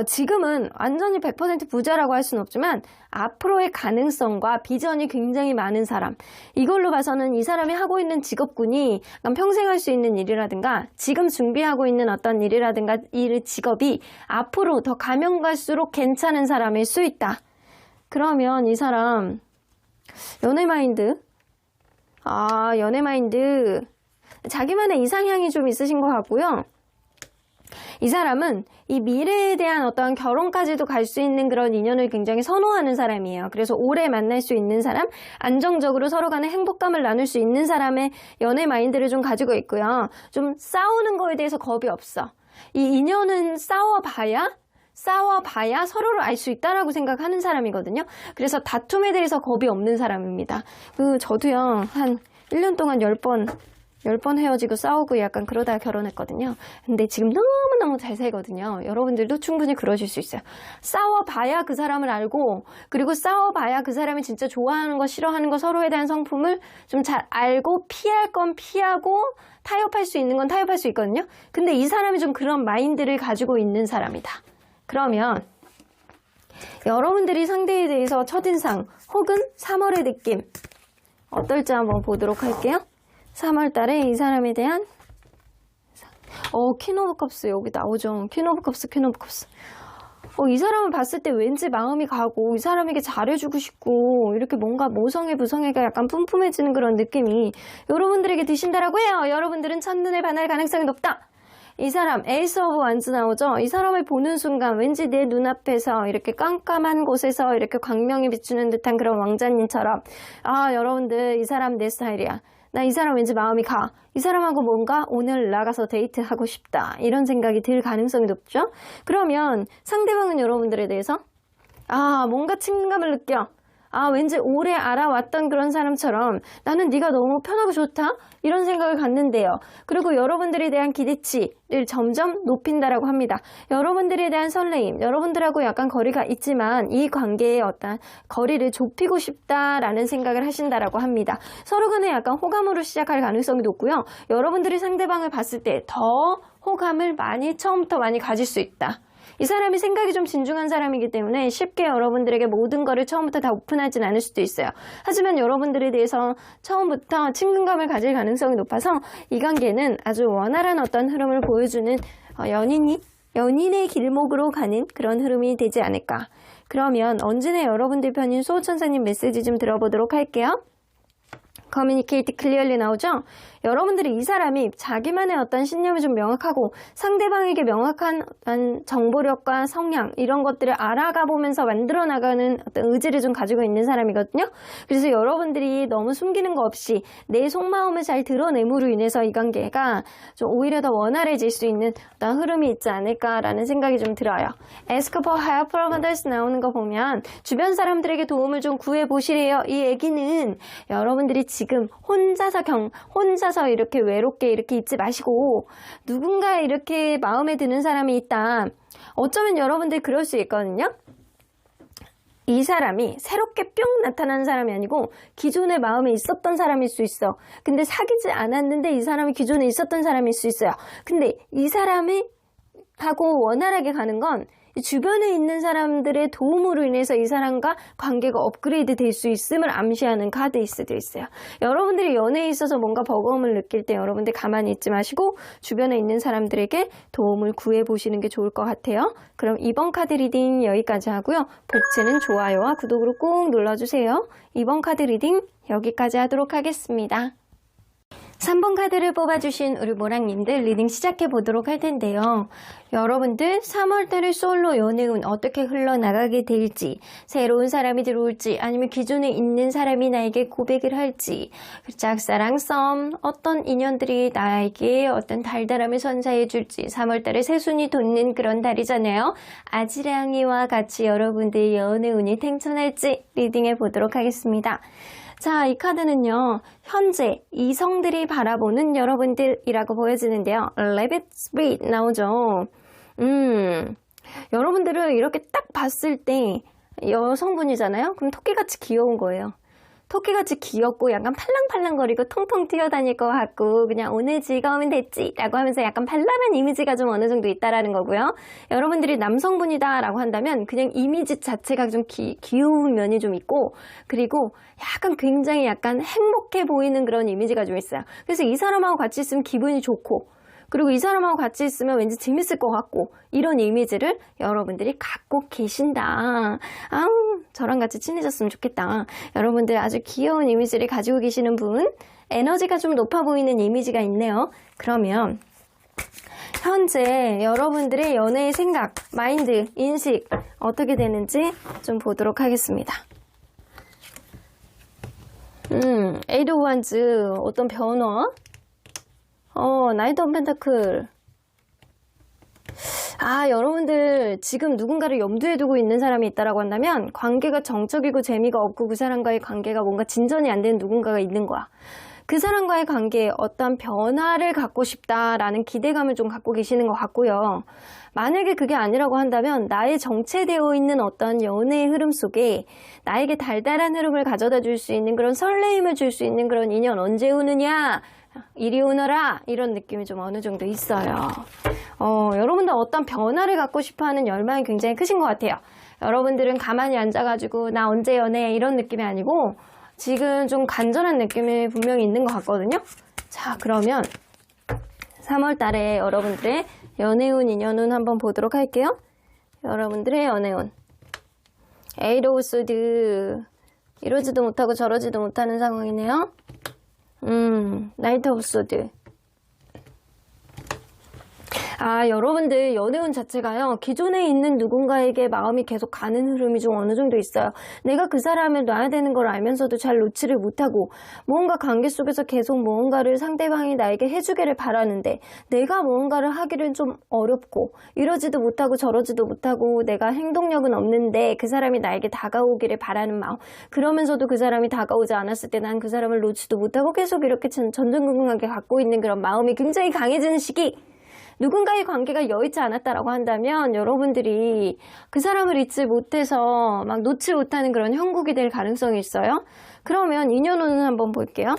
지금은 완전히 100% 부자라고 할 수는 없지만 앞으로의 가능성과 비전이 굉장히 많은 사람. 이걸로 봐서는 이 사람이 하고 있는 직업군이 평생 할 수 있는 일이라든가 지금 준비하고 있는 어떤 일이라든가 이 직업이 앞으로 더 가면 갈수록 괜찮은 사람일 수 있다. 그러면 이 사람 연애 마인드. 연애 마인드. 자기만의 이상향이 좀 있으신 것 같고요. 이 사람은 이 미래에 대한 어떤 결혼까지도 갈 수 있는 그런 인연을 굉장히 선호하는 사람이에요. 그래서 오래 만날 수 있는 사람, 안정적으로 서로 간의 행복감을 나눌 수 있는 사람의 연애 마인드를 좀 가지고 있고요. 좀 싸우는 거에 대해서 겁이 없어. 이 인연은 싸워봐야 서로를 알 수 있다라고 생각하는 사람이거든요. 그래서 다툼에 대해서 겁이 없는 사람입니다. 저도요, 한 1년 동안 10번 헤어지고 싸우고 약간 그러다 결혼했거든요. 근데 지금 너무너무 잘 살거든요. 여러분들도 충분히 그러실 수 있어요. 싸워봐야 그 사람을 알고, 그리고 싸워봐야 그 사람이 진짜 좋아하는 거, 싫어하는 거, 서로에 대한 성품을 좀 잘 알고, 피할 건 피하고, 타협할 수 있는 건 타협할 수 있거든요. 근데 이 사람이 좀 그런 마인드를 가지고 있는 사람이다. 그러면 여러분들이 상대에 대해서 첫인상 혹은 3월의 느낌 어떨지 한번 보도록 할게요. 3월 달에 이 사람에 대한 퀸 오브 컵스 여기 나오죠. 퀸 오브 컵스. 이 사람을 봤을 때 왠지 마음이 가고 이 사람에게 잘해주고 싶고 이렇게 뭔가 모성애 부성애가 약간 뿜뿜해지는 그런 느낌이 여러분들에게 드신다라고 해요. 여러분들은 첫눈에 반할 가능성이 높다. 이 사람 에이스 오브 완즈 나오죠. 이 사람을 보는 순간 왠지 내 눈앞에서 이렇게 깜깜한 곳에서 이렇게 광명이 비추는 듯한 그런 왕자님처럼 여러분들 이 사람 내 스타일이야. 나 이 사람 왠지 마음이 가. 이 사람하고 뭔가 오늘 나가서 데이트하고 싶다. 이런 생각이 들 가능성이 높죠. 그러면 상대방은 여러분들에 대해서 뭔가 친근감을 느껴. 왠지 오래 알아왔던 그런 사람처럼 나는 네가 너무 편하고 좋다 이런 생각을 갖는데요. 그리고 여러분들에 대한 기대치를 점점 높인다라고 합니다. 여러분들에 대한 설레임, 여러분들하고 약간 거리가 있지만 이 관계의 어떤 거리를 좁히고 싶다라는 생각을 하신다라고 합니다. 서로 간에 약간 호감으로 시작할 가능성이 높고요. 여러분들이 상대방을 봤을 때 더 호감을 처음부터 많이 가질 수 있다. 이 사람이 생각이 좀 진중한 사람이기 때문에 쉽게 여러분들에게 모든 거를 처음부터 다 오픈하진 않을 수도 있어요. 하지만 여러분들에 대해서 처음부터 친근감을 가질 가능성이 높아서 이 관계는 아주 원활한 어떤 흐름을 보여주는 연인의 길목으로 가는 그런 흐름이 되지 않을까. 그러면 언제나 여러분들 편인 수호천사님 메시지 좀 들어보도록 할게요. communicate clearly 나오죠? 여러분들이 이 사람이 자기만의 어떤 신념이 좀 명확하고 상대방에게 명확한 정보력과 성향 이런 것들을 알아가 보면서 만들어 나가는 어떤 의지를 좀 가지고 있는 사람이거든요. 그래서 여러분들이 너무 숨기는 거 없이 내 속마음을 잘 드러냄으로 인해서 이 관계가 좀 오히려 더 원활해질 수 있는 어떤 흐름이 있지 않을까라는 생각이 좀 들어요. Ask for help from others 나오는 거 보면 주변 사람들에게 도움을 좀 구해보시래요. 이 얘기는 여러분들이 지금 혼자서 이렇게 외롭게 이렇게 있지 마시고 누군가 이렇게 마음에 드는 사람이 있다. 어쩌면 여러분들 그럴 수 있거든요. 이 사람이 새롭게 뿅 나타난 사람이 아니고 기존에 마음에 있었던 사람일 수 있어. 근데 사귀지 않았는데 이 사람이 기존에 있었던 사람일 수 있어요. 근데 이 사람이 하고 원활하게 가는 건 주변에 있는 사람들의 도움으로 인해서 이 사람과 관계가 업그레이드 될 수 있음을 암시하는 카드일 수도 있어요. 여러분들이 연애에 있어서 뭔가 버거움을 느낄 때 여러분들 가만히 있지 마시고 주변에 있는 사람들에게 도움을 구해보시는 게 좋을 것 같아요. 그럼 이번 카드 리딩 여기까지 하고요. 복채는 좋아요와 구독으로 꾹 눌러주세요. 이번 카드 리딩 여기까지 하도록 하겠습니다. 3번 카드를 뽑아주신 우리 모랑님들 리딩 시작해 보도록 할 텐데요. 여러분들 3월달의 솔로 연애운 어떻게 흘러나가게 될지, 새로운 사람이 들어올지, 아니면 기존에 있는 사람이 나에게 고백을 할지, 짝사랑 썸, 어떤 인연들이 나에게 어떤 달달함을 선사해 줄지, 3월달에 새순이 돋는 그런 달이잖아요. 아지랑이와 같이 여러분들 연애운이 탱천할지 리딩해 보도록 하겠습니다. 자, 이 카드는요, 현재 이성들이 바라보는 여러분들이라고 보여지는데요. Rabbit Spirit 나오죠. 여러분들을 이렇게 딱 봤을 때 여성분이잖아요? 그럼 토끼같이 귀여운 거예요. 토끼같이 귀엽고 약간 팔랑팔랑거리고 통통 뛰어다닐 것 같고 그냥 오늘 즐거우면 됐지 라고 하면서 약간 발랄한 이미지가 좀 어느 정도 있다라는 거고요. 여러분들이 남성분이다 라고 한다면 그냥 이미지 자체가 좀 귀여운 면이 좀 있고 그리고 약간 굉장히 약간 행복해 보이는 그런 이미지가 좀 있어요. 그래서 이 사람하고 같이 있으면 기분이 좋고 그리고 이 사람하고 같이 있으면 왠지 재밌을 것 같고 이런 이미지를 여러분들이 갖고 계신다. 아우 저랑 같이 친해졌으면 좋겠다. 여러분들 아주 귀여운 이미지를 가지고 계시는 분 에너지가 좀 높아 보이는 이미지가 있네요. 그러면 현재 여러분들의 연애의 생각, 마인드, 인식 어떻게 되는지 좀 보도록 하겠습니다. 에이드 오브 원즈 어떤 변화? 나이트 오브 펜타클. 여러분들 지금 누군가를 염두에 두고 있는 사람이 있다라고 한다면 관계가 정적이고 재미가 없고 그 사람과의 관계가 뭔가 진전이 안 되는 누군가가 있는 거야. 그 사람과의 관계에 어떤 변화를 갖고 싶다라는 기대감을 좀 갖고 계시는 것 같고요. 만약에 그게 아니라고 한다면 나의 정체되어 있는 어떤 연애의 흐름 속에 나에게 달달한 흐름을 가져다 줄 수 있는 그런 설레임을 줄 수 있는 그런 인연 언제 오느냐? 이리 오너라 이런 느낌이 좀 어느 정도 있어요. 여러분들 어떤 변화를 갖고 싶어하는 열망이 굉장히 크신 것 같아요. 여러분들은 가만히 앉아가지고 나 언제 연애 이런 느낌이 아니고 지금 좀 간절한 느낌이 분명히 있는 것 같거든요. 자, 그러면 3월 달에 여러분들의 연애운 인연운 한번 보도록 할게요. 여러분들의 연애운 에이드 오브 소드 이러지도 못하고 저러지도 못하는 상황이네요. 나이트 오브 소드. 여러분들 연애운 자체가요. 기존에 있는 누군가에게 마음이 계속 가는 흐름이 좀 어느 정도 있어요. 내가 그 사람을 놔야 되는 걸 알면서도 잘 놓지를 못하고 무언가 관계 속에서 계속 무언가를 상대방이 나에게 해주기를 바라는데 내가 무언가를 하기는 좀 어렵고 이러지도 못하고 저러지도 못하고 내가 행동력은 없는데 그 사람이 나에게 다가오기를 바라는 마음. 그러면서도 그 사람이 다가오지 않았을 때 난 그 사람을 놓지도 못하고 계속 이렇게 전전긍긍하게 갖고 있는 그런 마음이 굉장히 강해지는 시기. 누군가의 관계가 여의치 않았다라고 한다면 여러분들이 그 사람을 잊지 못해서 막 놓지 못하는 그런 형국이 될 가능성이 있어요. 그러면 인연운은 한번 볼게요.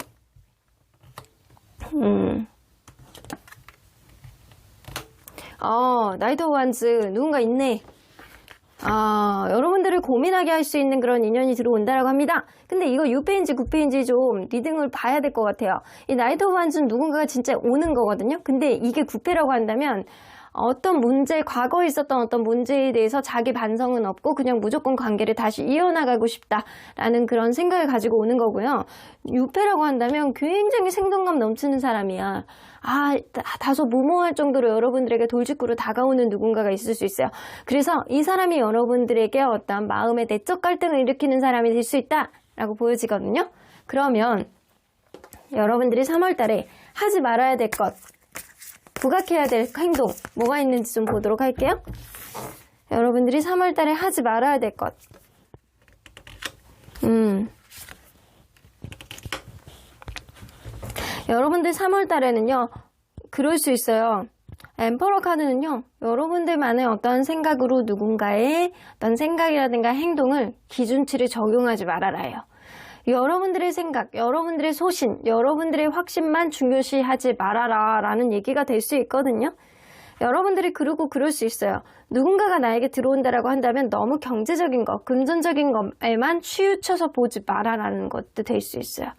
나이트 오브 원즈 누군가 있네. 여러분들을 고민하게 할 수 있는 그런 인연이 들어온다라고 합니다. 근데 이거 6페인지 9페인지 좀 리딩을 봐야 될 것 같아요. 이 나이트 오브 원즈는 누군가가 진짜 오는 거거든요. 근데 이게 9페라고 한다면 어떤 문제, 과거에 있었던 어떤 문제에 대해서 자기 반성은 없고 그냥 무조건 관계를 다시 이어나가고 싶다라는 그런 생각을 가지고 오는 거고요. 유패라고 한다면 굉장히 생동감 넘치는 사람이야. 다소 무모할 정도로 여러분들에게 돌직구로 다가오는 누군가가 있을 수 있어요. 그래서 이 사람이 여러분들에게 어떤 마음의 내적 갈등을 일으키는 사람이 될 수 있다라고 보여지거든요. 그러면 여러분들이 3월 달에 하지 말아야 될 것, 부각해야 될 행동, 뭐가 있는지 좀 보도록 할게요. 여러분들이 3월 달에 하지 말아야 될 것. 여러분들 3월 달에는요, 그럴 수 있어요. 엠퍼러 카드는요, 여러분들만의 어떤 생각으로 누군가의 어떤 생각이라든가 행동을 기준치를 적용하지 말아라요. 여러분들의 생각, 여러분들의 소신, 여러분들의 확신만 중요시하지 말아라 라는 얘기가 될 수 있거든요. 여러분들이 그럴 수 있어요. 누군가가 나에게 들어온다라고 한다면 너무 경제적인 것, 금전적인 것에만 치우쳐서 보지 마라라는 것도 될 수 있어요.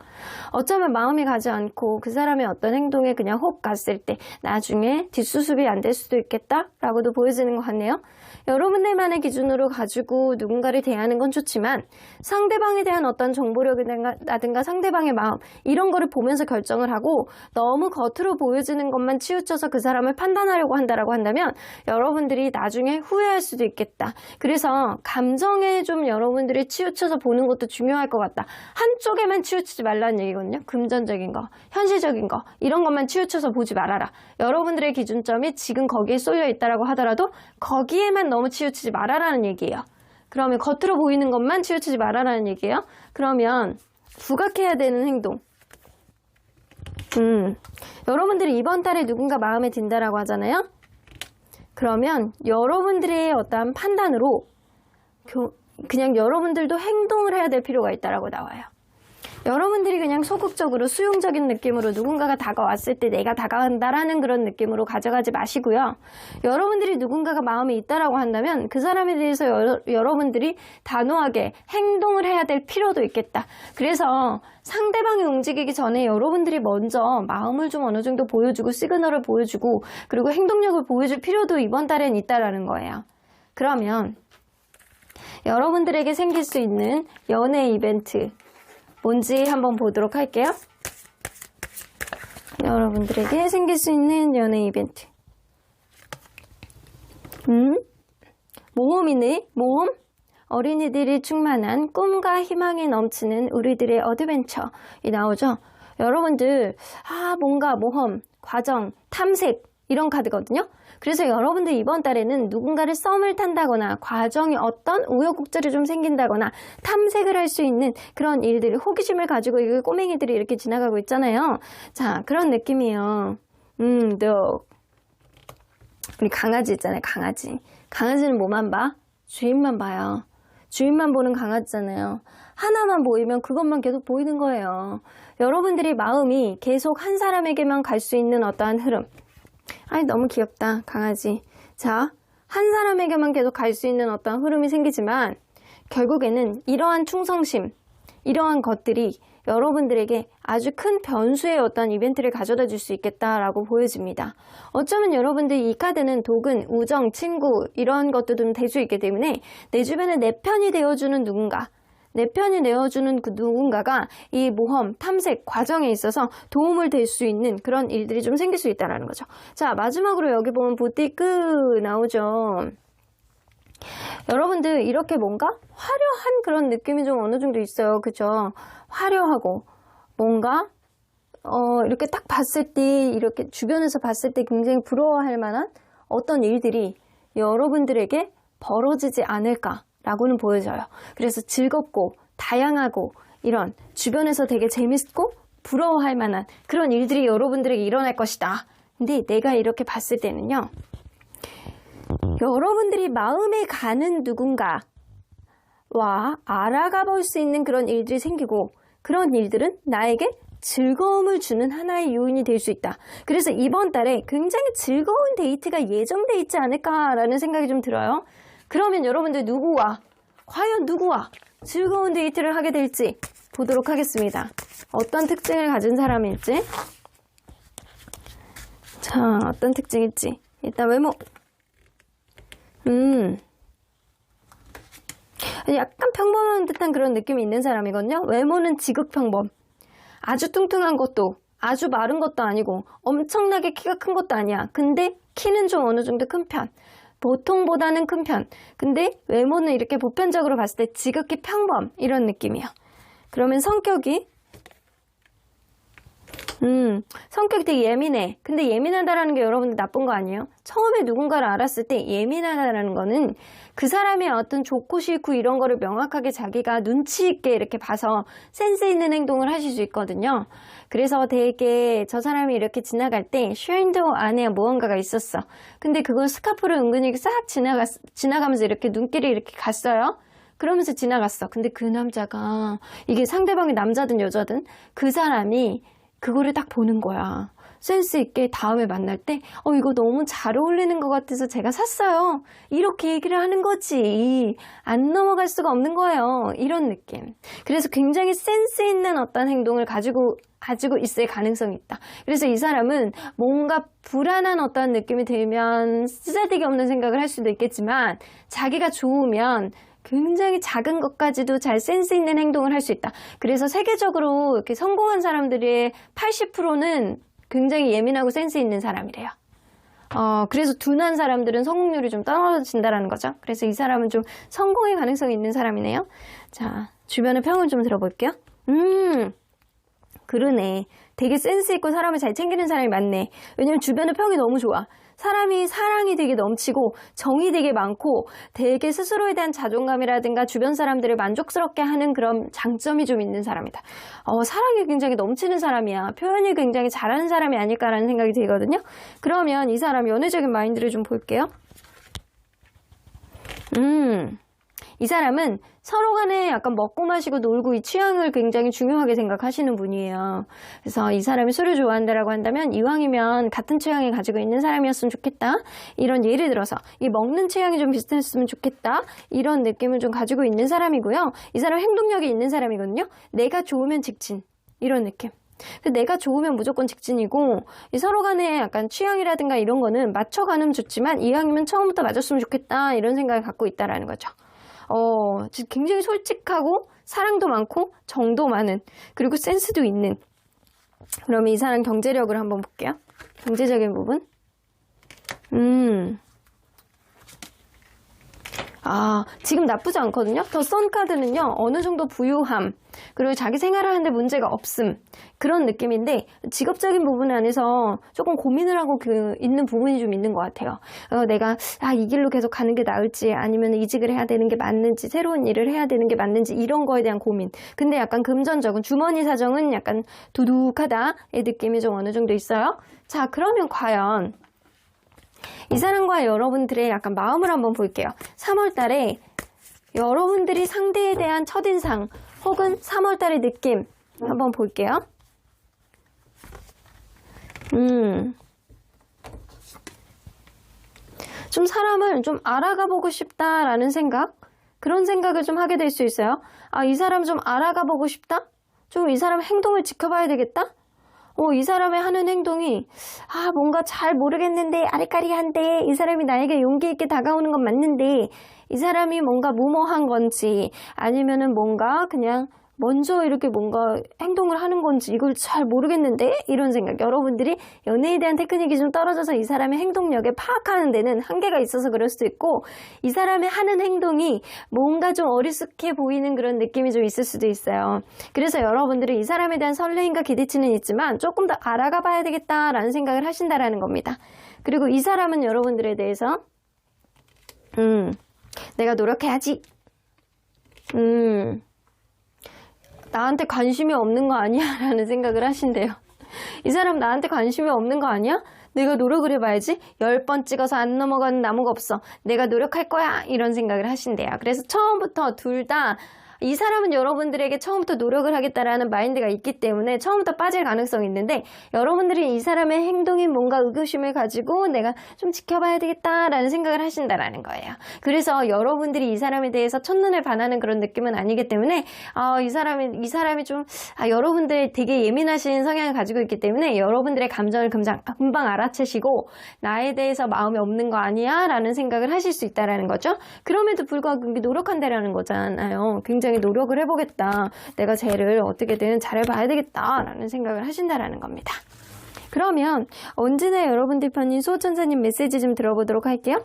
어쩌면 마음이 가지 않고 그 사람의 어떤 행동에 그냥 혹 갔을 때 나중에 뒷수습이 안 될 수도 있겠다라고도 보여지는 것 같네요. 여러분들만의 기준으로 가지고 누군가를 대하는 건 좋지만 상대방에 대한 어떤 정보력이라든가 상대방의 마음 이런 거를 보면서 결정을 하고 너무 겉으로 보여지는 것만 치우쳐서 그 사람을 판단하려고 한다라고 한다면 여러분들이 나중에 후회할 수도 있겠다. 그래서 감정에 좀 여러분들이 치우쳐서 보는 것도 중요할 것 같다. 한쪽에만 치우치지 말라는 얘기거든요. 금전적인 거, 현실적인 거 이런 것만 치우쳐서 보지 말아라. 여러분들의 기준점이 지금 거기에 쏠려 있다라고 하더라도 거기에만 너무 치우치지 말아라는 얘기예요. 그러면 겉으로 보이는 것만 치우치지 말아라는 얘기예요. 그러면 부각해야 되는 행동. 여러분들이 이번 달에 누군가 마음에 든다라고 하잖아요. 그러면 여러분들의 어떠한 판단으로 그냥 여러분들도 행동을 해야 될 필요가 있다라고 나와요. 여러분들이 그냥 소극적으로 수용적인 느낌으로 누군가가 다가왔을 때 내가 다가간다라는 그런 느낌으로 가져가지 마시고요. 여러분들이 누군가가 마음에 있다라고 한다면 그 사람에 대해서 여러분들이 단호하게 행동을 해야 될 필요도 있겠다. 그래서 상대방이 움직이기 전에 여러분들이 먼저 마음을 좀 어느 정도 보여주고 시그널을 보여주고 그리고 행동력을 보여줄 필요도 이번 달엔 있다라는 거예요. 그러면 여러분들에게 생길 수 있는 연애 이벤트 뭔지 한번 보도록 할게요. 여러분들에게 생길 수 있는 연애 이벤트. 모험이네, 모험? 어린이들이 충만한 꿈과 희망이 넘치는 우리들의 어드벤처. 이 나오죠? 여러분들, 뭔가 모험, 과정, 탐색, 이런 카드거든요. 그래서 여러분들 이번 달에는 누군가를 썸을 탄다거나 과정이 어떤 우여곡절이 좀 생긴다거나 탐색을 할 수 있는 그런 일들, 호기심을 가지고 이 꼬맹이들이 이렇게 지나가고 있잖아요. 자, 그런 느낌이에요. 우리 강아지 있잖아요. 강아지. 강아지는 뭐만 봐? 주인만 봐요. 주인만 보는 강아지잖아요. 하나만 보이면 그것만 계속 보이는 거예요. 여러분들이 마음이 계속 한 사람에게만 갈 수 있는 어떠한 흐름. 너무 귀엽다, 강아지. 자, 한 사람에게만 계속 갈 수 있는 어떤 흐름이 생기지만 결국에는 이러한 충성심, 이러한 것들이 여러분들에게 아주 큰 변수의 어떤 이벤트를 가져다 줄 수 있겠다라고 보여집니다. 어쩌면 여러분들 이 카드는 독은, 우정, 친구 이런 것들도 될 수 있기 때문에 내 주변에 내 편이 되어주는 누군가, 내 편이 내어주는 그 누군가가 이 모험, 탐색 과정에 있어서 도움을 될 수 있는 그런 일들이 좀 생길 수 있다는 거죠. 자, 마지막으로 여기 보면 보티크 나오죠. 여러분들 이렇게 뭔가 화려한 그런 느낌이 좀 어느 정도 있어요. 그죠? 화려하고 뭔가 이렇게 딱 봤을 때 이렇게 주변에서 봤을 때 굉장히 부러워할 만한 어떤 일들이 여러분들에게 벌어지지 않을까 라고는 보여져요. 그래서 즐겁고 다양하고 이런 주변에서 되게 재밌고 부러워할 만한 그런 일들이 여러분들에게 일어날 것이다. 근데 내가 이렇게 봤을 때는요. 여러분들이 마음에 가는 누군가와 알아가 볼 수 있는 그런 일들이 생기고 그런 일들은 나에게 즐거움을 주는 하나의 요인이 될 수 있다. 그래서 이번 달에 굉장히 즐거운 데이트가 예정돼 있지 않을까라는 생각이 좀 들어요. 그러면 여러분들 과연 누구와 즐거운 데이트를 하게 될지 보도록 하겠습니다. 어떤 특징을 가진 사람일지. 자, 어떤 특징일지 일단 외모. 약간 평범한 듯한 그런 느낌이 있는 사람이거든요. 외모는 지극평범. 아주 뚱뚱한 것도 아주 마른 것도 아니고 엄청나게 키가 큰 것도 아니야. 근데 키는 좀 어느 정도 큰 편. 보통보다는 큰 편. 근데 외모는 이렇게 보편적으로 봤을 때 지극히 평범 이런 느낌이야. 그러면 성격이 성격이 되게 예민해. 근데 예민하다라는 게 여러분들 나쁜 거 아니에요? 처음에 누군가를 알았을 때 예민하다라는 거는 그 사람의 어떤 좋고 싫고 이런 거를 명확하게 자기가 눈치 있게 이렇게 봐서 센스 있는 행동을 하실 수 있거든요. 그래서 되게 저 사람이 이렇게 지나갈 때 쉐인도 안에 무언가가 있었어. 근데 그걸 스카프를 은근히 싹 지나가면서 이렇게 눈길이 이렇게 갔어요. 그러면서 지나갔어. 근데 그 남자가 이게 상대방이 남자든 여자든 그 사람이 그거를 딱 보는 거야. 센스 있게 다음에 만날 때 이거 너무 잘 어울리는 것 같아서 제가 샀어요. 이렇게 얘기를 하는 거지. 안 넘어갈 수가 없는 거예요. 이런 느낌. 그래서 굉장히 센스 있는 어떤 행동을 가지고 있을 가능성이 있다. 그래서 이 사람은 뭔가 불안한 어떤 느낌이 들면 쓰잘데기 없는 생각을 할 수도 있겠지만 자기가 좋으면 굉장히 작은 것까지도 잘 센스 있는 행동을 할 수 있다. 그래서 세계적으로 이렇게 성공한 사람들의 80%는 굉장히 예민하고 센스 있는 사람이래요. 그래서 둔한 사람들은 성공률이 좀 떨어진다는 거죠. 그래서 이 사람은 좀 성공의 가능성이 있는 사람이네요. 자, 주변의 평을 좀 들어볼게요. 그러네. 되게 센스 있고 사람을 잘 챙기는 사람이 많네. 왜냐면 주변의 평이 너무 좋아. 사람이 사랑이 되게 넘치고 정이 되게 많고 되게 스스로에 대한 자존감이라든가 주변 사람들을 만족스럽게 하는 그런 장점이 좀 있는 사람이다. 사랑이 굉장히 넘치는 사람이야. 표현이 굉장히 잘하는 사람이 아닐까라는 생각이 들거든요. 그러면 이 사람 연애적인 마인드를 좀 볼게요. 이 사람은 서로 간에 약간 먹고 마시고 놀고 이 취향을 굉장히 중요하게 생각하시는 분이에요. 그래서 이 사람이 술을 좋아한다라고 한다면 이왕이면 같은 취향을 가지고 있는 사람이었으면 좋겠다. 이런 예를 들어서 이 먹는 취향이 좀 비슷했으면 좋겠다. 이런 느낌을 좀 가지고 있는 사람이고요. 이 사람 행동력이 있는 사람이거든요. 내가 좋으면 직진. 이런 느낌. 내가 좋으면 무조건 직진이고 서로 간에 약간 취향이라든가 이런 거는 맞춰가는 좋지만 이왕이면 처음부터 맞았으면 좋겠다. 이런 생각을 갖고 있다라는 거죠. 굉장히 솔직하고 사랑도 많고 정도 많은 그리고 센스도 있는. 그러면 이 사람 경제력을 한번 볼게요. 경제적인 부분. 지금 나쁘지 않거든요. 더 선 카드는요. 어느 정도 부유함 그리고 자기 생활을 하는데 문제가 없음 그런 느낌인데 직업적인 부분 안에서 조금 고민을 하고 있는 부분이 좀 있는 것 같아요. 내가 이 길로 계속 가는 게 나을지 아니면 이직을 해야 되는 게 맞는지 새로운 일을 해야 되는 게 맞는지 이런 거에 대한 고민. 근데 약간 금전적인 주머니 사정은 약간 두둑하다의 느낌이 좀 어느 정도 있어요. 자, 그러면 과연 이 사람과 여러분들의 약간 마음을 한번 볼게요. 3월 달에 여러분들이 상대에 대한 첫인상 혹은 3월 달의 느낌 한번 볼게요. 좀 사람을 좀 알아가 보고 싶다라는 생각? 그런 생각을 좀 하게 될 수 있어요. 이 사람 좀 알아가 보고 싶다? 좀 이 사람 행동을 지켜봐야 되겠다? 이 사람의 하는 행동이 뭔가 잘 모르겠는데 아리까리한데 이 사람이 나에게 용기 있게 다가오는 건 맞는데 이 사람이 뭔가 무모한 건지 아니면은 뭔가 그냥 먼저 이렇게 뭔가 행동을 하는 건지 이걸 잘 모르겠는데 이런 생각. 여러분들이 연애에 대한 테크닉이 좀 떨어져서 이 사람의 행동력을 파악하는 데는 한계가 있어서 그럴 수도 있고 이 사람의 하는 행동이 뭔가 좀 어리숙해 보이는 그런 느낌이 좀 있을 수도 있어요. 그래서 여러분들은 이 사람에 대한 설레임과 기대치는 있지만 조금 더 알아가 봐야 되겠다라는 생각을 하신다라는 겁니다. 그리고 이 사람은 여러분들에 대해서 내가 노력해야지. 나한테 관심이 없는 거 아니야? 라는 생각을 하신대요. 이 사람 나한테 관심이 없는 거 아니야? 내가 노력을 해봐야지. 10번 찍어서 안 넘어가는 나무가 없어. 내가 노력할 거야. 이런 생각을 하신대요. 그래서 처음부터 둘 다 이 사람은 여러분들에게 처음부터 노력을 하겠다라는 마인드가 있기 때문에 처음부터 빠질 가능성이 있는데 여러분들이 이 사람의 행동이 뭔가 의구심을 가지고 내가 좀 지켜봐야 되겠다라는 생각을 하신다라는 거예요. 그래서 여러분들이 이 사람에 대해서 첫눈에 반하는 그런 느낌은 아니기 때문에 이 사람이 좀 여러분들 되게 예민하신 성향을 가지고 있기 때문에 여러분들의 감정을 금방 알아채시고 나에 대해서 마음이 없는 거 아니야? 라는 생각을 하실 수 있다라는 거죠. 그럼에도 불구하고 노력한다라는 거잖아요. 굉장히 노력을 해보겠다. 내가 쟤를 어떻게든 잘해봐야 되겠다라는 생각을 하신다라는 겁니다. 그러면 언제나 여러분들 편인 수호천사님 메시지 좀 들어보도록 할게요.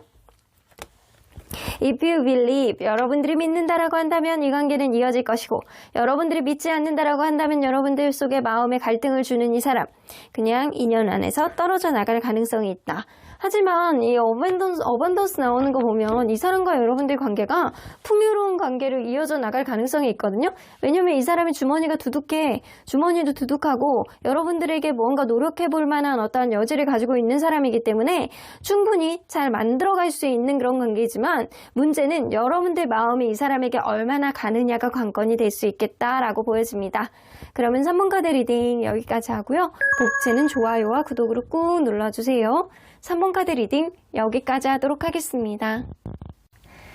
If you believe, 여러분들이 믿는다라고 한다면 이 관계는 이어질 것이고 여러분들이 믿지 않는다라고 한다면 여러분들 속에 마음의 갈등을 주는 이 사람 그냥 인연 안에서 떨어져 나갈 가능성이 있다. 하지만 이 어반던스 나오는 거 보면 이 사람과 여러분들 관계가 풍요로운 관계로 이어져 나갈 가능성이 있거든요. 왜냐면 이 사람이 주머니가 두둑해. 주머니도 두둑하고 여러분들에게 뭔가 노력해 볼 만한 어떠한 여지를 가지고 있는 사람이기 때문에 충분히 잘 만들어갈 수 있는 그런 관계이지만 문제는 여러분들 마음이 이 사람에게 얼마나 가느냐가 관건이 될 수 있겠다라고 보여집니다. 그러면 3번 카드 리딩 여기까지 하고요. 복채는 좋아요와 구독으로 꾹 눌러주세요. 3번 카드 리딩 여기까지 하도록 하겠습니다.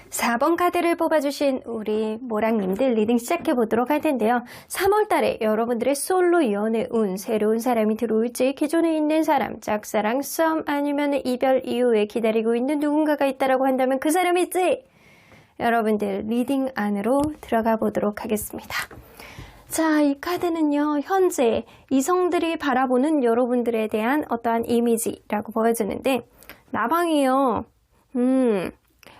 4번 카드를 뽑아주신 우리 모랑님들 리딩 시작해보도록 할 텐데요. 3월달에 여러분들의 솔로 연애 운, 새로운 사람이 들어올지 기존에 있는 사람, 짝사랑, 썸 아니면 이별 이후에 기다리고 있는 누군가가 있다고 한다면 그 사람이지! 여러분들 리딩 안으로 들어가 보도록 하겠습니다. 자, 이 카드는요, 현재 이성들이 바라보는 여러분들에 대한 어떠한 이미지라고 보여지는데, 나방이요,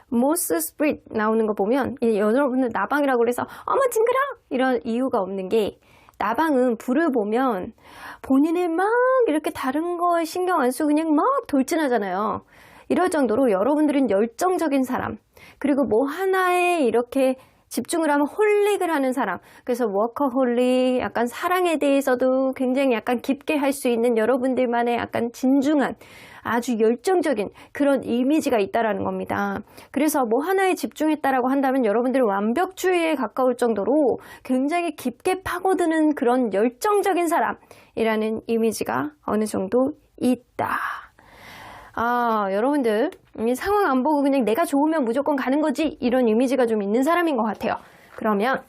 모스 스프릿 나오는 거 보면, 여러분들 나방이라고 그래서, 어머, 징그러! 이런 이유가 없는 게, 나방은 불을 보면 본인이 막 이렇게 다른 거에 신경 안 쓰고 그냥 막 돌진하잖아요. 이럴 정도로 여러분들은 열정적인 사람, 그리고 뭐 하나에 이렇게 집중을 하면 홀릭을 하는 사람. 그래서 워커홀릭, 약간 사랑에 대해서도 굉장히 약간 깊게 할 수 있는 여러분들만의 약간 진중한 아주 열정적인 그런 이미지가 있다라는 겁니다. 그래서 뭐 하나에 집중했다라고 한다면 여러분들은 완벽주의에 가까울 정도로 굉장히 깊게 파고드는 그런 열정적인 사람이라는 이미지가 어느 정도 있다. 여러분들 이 상황 안 보고 그냥 내가 좋으면 무조건 가는 거지 이런 이미지가 좀 있는 사람인 것 같아요. 그러면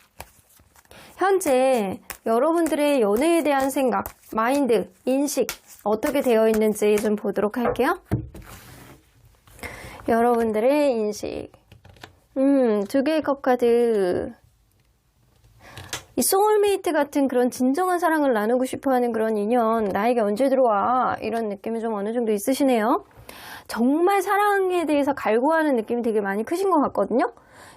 현재 여러분들의 연애에 대한 생각, 마인드, 인식 어떻게 되어 있는지 좀 보도록 할게요. 여러분들의 인식 2개의 컵 카드 이 소울메이트 같은 그런 진정한 사랑을 나누고 싶어하는 그런 인연 나에게 언제 들어와 이런 느낌이 좀 어느 정도 있으시네요. 정말 사랑에 대해서 갈구하는 느낌이 되게 많이 크신 것 같거든요.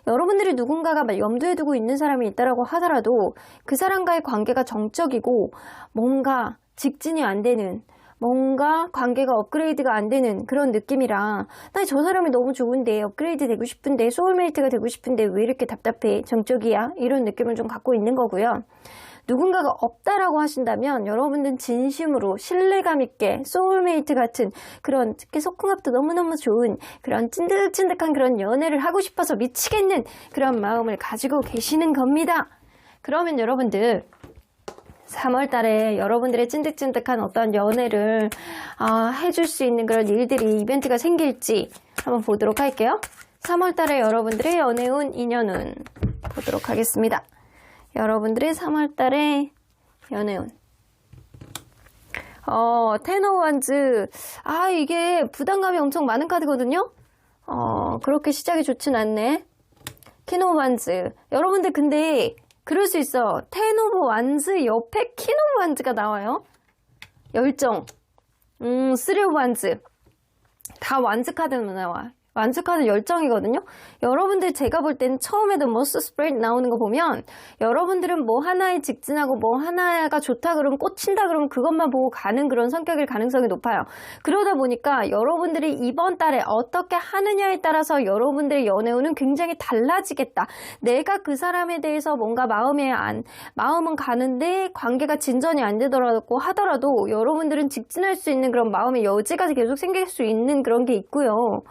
여러분들이 누군가가 염두에 두고 있는 사람이 있다고 하더라도 그 사람과의 관계가 정적이고 뭔가 직진이 안 되는 뭔가 관계가 업그레이드가 안 되는 그런 느낌이라 나 저 사람이 너무 좋은데 업그레이드 되고 싶은데 소울메이트가 되고 싶은데 왜 이렇게 답답해 정적이야 이런 느낌을 좀 갖고 있는 거고요. 누군가가 없다라고 하신다면 여러분들은 진심으로 신뢰감 있게 소울메이트 같은 그런 특히 속궁합도 너무너무 좋은 그런 찐득찐득한 그런 연애를 하고 싶어서 미치겠는 그런 마음을 가지고 계시는 겁니다. 그러면 여러분들 3월 달에 여러분들의 찐득찐득한 어떤 연애를 해줄 수 있는 그런 일들이 이벤트가 생길지 한번 보도록 할게요. 3월 달에 여러분들의 연애운, 인연운 보도록 하겠습니다. 여러분들의 3월 달에 연애운. 텐 오브 원즈. 이게 부담감이 엄청 많은 카드거든요. 그렇게 시작이 좋진 않네. 퀸 오브 원즈. 여러분들 근데 그럴 수 있어. 텐 오브 완즈 옆에 퀸 오브 완즈가 나와요. 열정. 3 오브 완즈. 다 완즈 카드만 나와. 완즈 카드 열정이거든요. 여러분들 제가 볼 때는 처음에도 머스 스프레드 나오는 거 보면 여러분들은 뭐 하나에 직진하고 뭐 하나가 좋다 그러면 꽂힌다 그러면 그것만 보고 가는 그런 성격일 가능성이 높아요. 그러다 보니까 여러분들이 이번 달에 어떻게 하느냐에 따라서 여러분들의 연애운은 굉장히 달라지겠다. 내가 그 사람에 대해서 뭔가 마음은 가는데 관계가 진전이 안 되더라도 하더라도 여러분들은 직진할 수 있는 그런 마음의 여지가 계속 생길 수 있는 그런 게 있고요.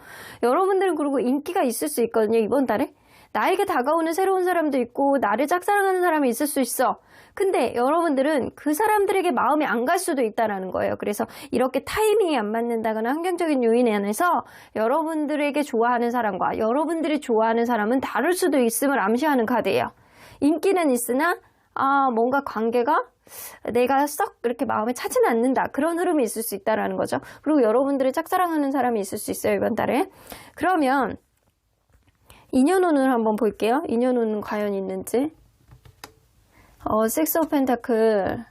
여러분들은 그리고 인기가 있을 수 있거든요. 이번 달에 나에게 다가오는 새로운 사람도 있고 나를 짝사랑하는 사람이 있을 수 있어. 근데 여러분들은 그 사람들에게 마음이 안 갈 수도 있다라는 거예요. 그래서 이렇게 타이밍이 안 맞는다거나 환경적인 요인 안에서 여러분들에게 좋아하는 사람과 여러분들이 좋아하는 사람은 다를 수도 있음을 암시하는 카드예요. 인기는 있으나 뭔가 관계가 내가 썩 이렇게 마음에 차지는 않는다. 그런 흐름이 있을 수 있다라는 거죠. 그리고 여러분들을 짝사랑하는 사람이 있을 수 있어요, 이번 달에. 그러면 인연운을 한번 볼게요. 인연운은 과연 있는지. 식스 오브 펜타클.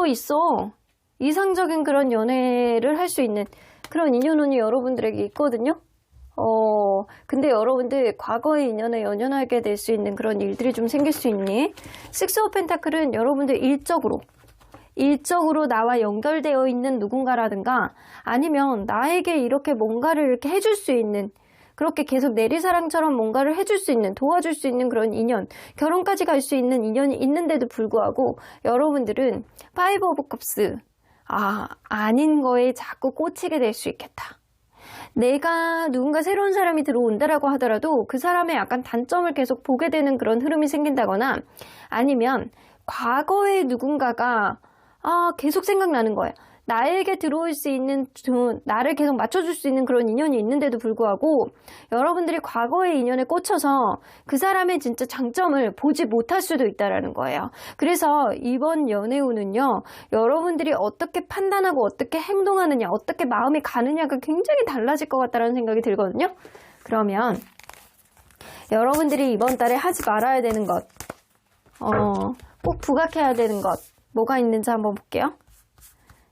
있어. 이상적인 그런 연애를 할 수 있는 그런 인연운이 여러분들에게 있거든요. 근데 여러분들 과거의 인연에 연연하게 될 수 있는 그런 일들이 좀 생길 수 있니? 식스 오브 펜타클은 여러분들 일적으로 나와 연결되어 있는 누군가라든가 아니면 나에게 이렇게 뭔가를 이렇게 해줄 수 있는 그렇게 계속 내리사랑처럼 뭔가를 해줄 수 있는 도와줄 수 있는 그런 인연 결혼까지 갈 수 있는 인연이 있는데도 불구하고 여러분들은 파이브 오브 컵스 아닌 거에 자꾸 꽂히게 될 수 있겠다. 내가 누군가 새로운 사람이 들어온다라고 하더라도 그 사람의 약간 단점을 계속 보게 되는 그런 흐름이 생긴다거나 아니면 과거의 누군가가 계속 생각나는 거예요. 나에게 들어올 수 있는 나를 계속 맞춰줄 수 있는 그런 인연이 있는데도 불구하고 여러분들이 과거의 인연에 꽂혀서 그 사람의 진짜 장점을 보지 못할 수도 있다라는 거예요. 그래서 이번 연애운은요, 여러분들이 어떻게 판단하고 어떻게 행동하느냐, 어떻게 마음이 가느냐가 굉장히 달라질 것 같다는 생각이 들거든요. 그러면 여러분들이 이번 달에 하지 말아야 되는 것, 꼭 부각해야 되는 것 뭐가 있는지 한번 볼게요.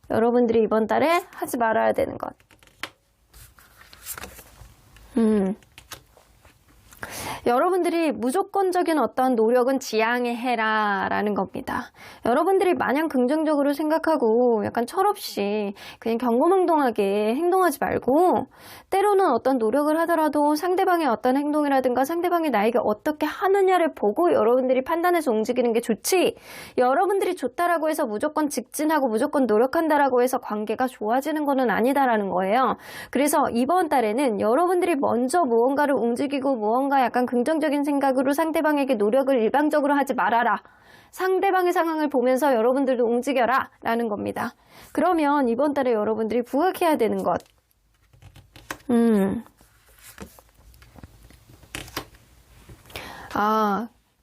여러분들이 이번 달에 하지 말아야 되는 것. 여러분들이 무조건적인 어떤 노력은 지양해라 라는 겁니다. 여러분들이 마냥 긍정적으로 생각하고 약간 철없이 그냥 경고망동하게 행동하지 말고 때로는 어떤 노력을 하더라도 상대방의 어떤 행동이라든가 상대방이 나에게 어떻게 하느냐를 보고 여러분들이 판단해서 움직이는 게 좋지, 여러분들이 좋다라고 해서 무조건 직진하고 무조건 노력한다라고 해서 관계가 좋아지는 거는 아니다라는 거예요. 그래서 이번 달에는 여러분들이 먼저 무언가를 움직이고 무언가 약간 긍정적인 생각으로 상대방에게 노력을 일방적으로 하지 말아라. 상대방의 상황을 보면서 여러분들도 움직여라 라는 겁니다. 그러면 이번 달에 여러분들이 부각해야 되는 것.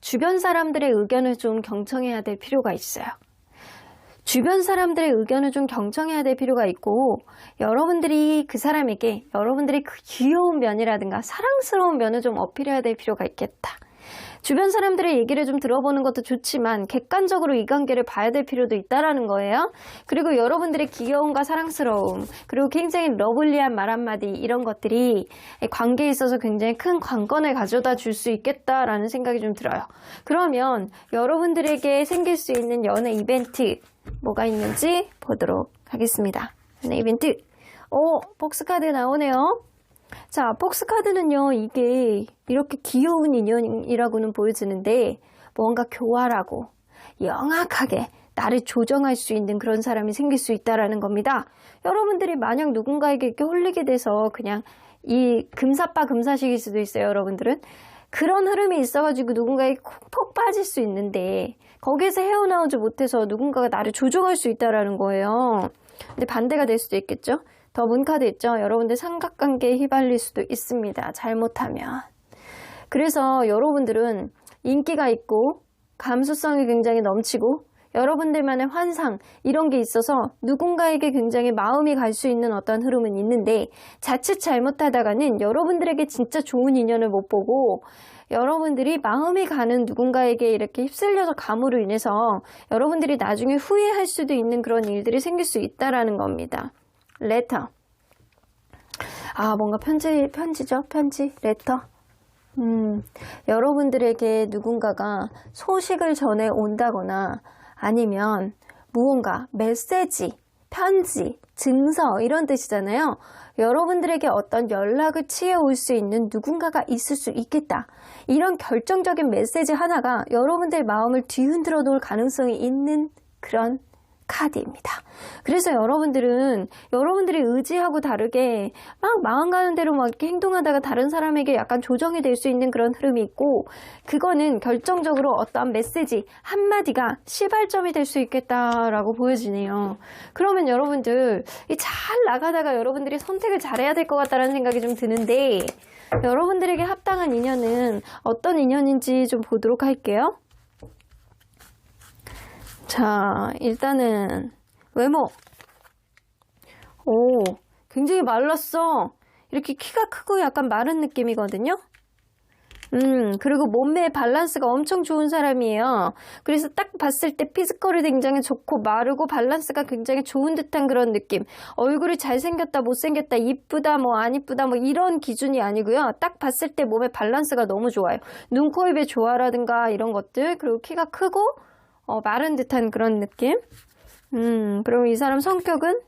주변 사람들의 의견을 좀 경청해야 될 필요가 있어요. 주변 사람들의 의견을 좀 경청해야 될 필요가 있고 여러분들이 그 사람에게 여러분들이 그 귀여운 면이라든가 사랑스러운 면을 좀 어필해야 될 필요가 있겠다. 주변 사람들의 얘기를 좀 들어보는 것도 좋지만 객관적으로 이 관계를 봐야 될 필요도 있다라는 거예요. 그리고 여러분들의 귀여움과 사랑스러움 그리고 굉장히 러블리한 말 한마디 이런 것들이 관계에 있어서 굉장히 큰 관건을 가져다 줄 수 있겠다라는 생각이 좀 들어요. 그러면 여러분들에게 생길 수 있는 연애 이벤트 뭐가 있는지 보도록 하겠습니다. 연애 이벤트. 복스카드 나오네요. 자, 복스카드는요, 이게 이렇게 귀여운 인연이라고는 보여지는데 뭔가 교활하고 영악하게 나를 조정할 수 있는 그런 사람이 생길 수 있다라는 겁니다. 여러분들이 만약 누군가에게 이렇게 홀리게 돼서 그냥 이 금사빠 금사식일 수도 있어요, 여러분들은. 그런 흐름이 있어가지고 누군가에게 콕 빠질 수 있는데 거기에서 헤어나오지 못해서 누군가가 나를 조종할 수 있다라는 거예요. 근데 반대가 될 수도 있겠죠. 더 문카드 있죠. 여러분들 삼각관계에 휘말릴 수도 있습니다. 잘못하면. 그래서 여러분들은 인기가 있고 감수성이 굉장히 넘치고 여러분들만의 환상 이런 게 있어서 누군가에게 굉장히 마음이 갈 수 있는 어떤 흐름은 있는데 자칫 잘못하다가는 여러분들에게 진짜 좋은 인연을 못 보고 여러분들이 마음이 가는 누군가에게 이렇게 휩쓸려서 감으로 인해서 여러분들이 나중에 후회할 수도 있는 그런 일들이 생길 수 있다라는 겁니다. 레터. 뭔가 편지죠? 편지, 레터. 여러분들에게 누군가가 소식을 전해 온다거나 아니면 무언가 메시지, 편지, 증서 이런 뜻이잖아요. 여러분들에게 어떤 연락을 취해올 수 있는 누군가가 있을 수 있겠다. 이런 결정적인 메시지 하나가 여러분들 마음을 뒤흔들어 놓을 가능성이 있는 그런 카드입니다. 그래서 여러분들은 여러분들이 의지하고 다르게 막 마음 가는 대로 막 이렇게 행동하다가 다른 사람에게 약간 조정이 될 수 있는 그런 흐름이 있고, 그거는 결정적으로 어떠한 메시지 한마디가 시발점이 될 수 있겠다라고 보여지네요. 그러면 여러분들 잘 나가다가 여러분들이 선택을 잘해야 될 것 같다는 생각이 좀 드는데, 여러분들에게 합당한 인연은 어떤 인연인지 좀 보도록 할게요. 자, 일단은 외모. 오, 굉장히 말랐어. 이렇게 키가 크고 약간 마른 느낌이거든요. 그리고 몸매의 밸런스가 엄청 좋은 사람이에요. 그래서 딱 봤을 때 피지컬이 굉장히 좋고 마르고 밸런스가 굉장히 좋은 듯한 그런 느낌. 얼굴이 잘생겼다, 못생겼다, 이쁘다, 뭐 안 이쁘다, 뭐 이런 기준이 아니고요. 딱 봤을 때 몸의 밸런스가 너무 좋아요. 눈, 코, 입의 조화라든가 이런 것들, 그리고 키가 크고 마른 듯한 그런 느낌. 그럼 이 사람 성격은?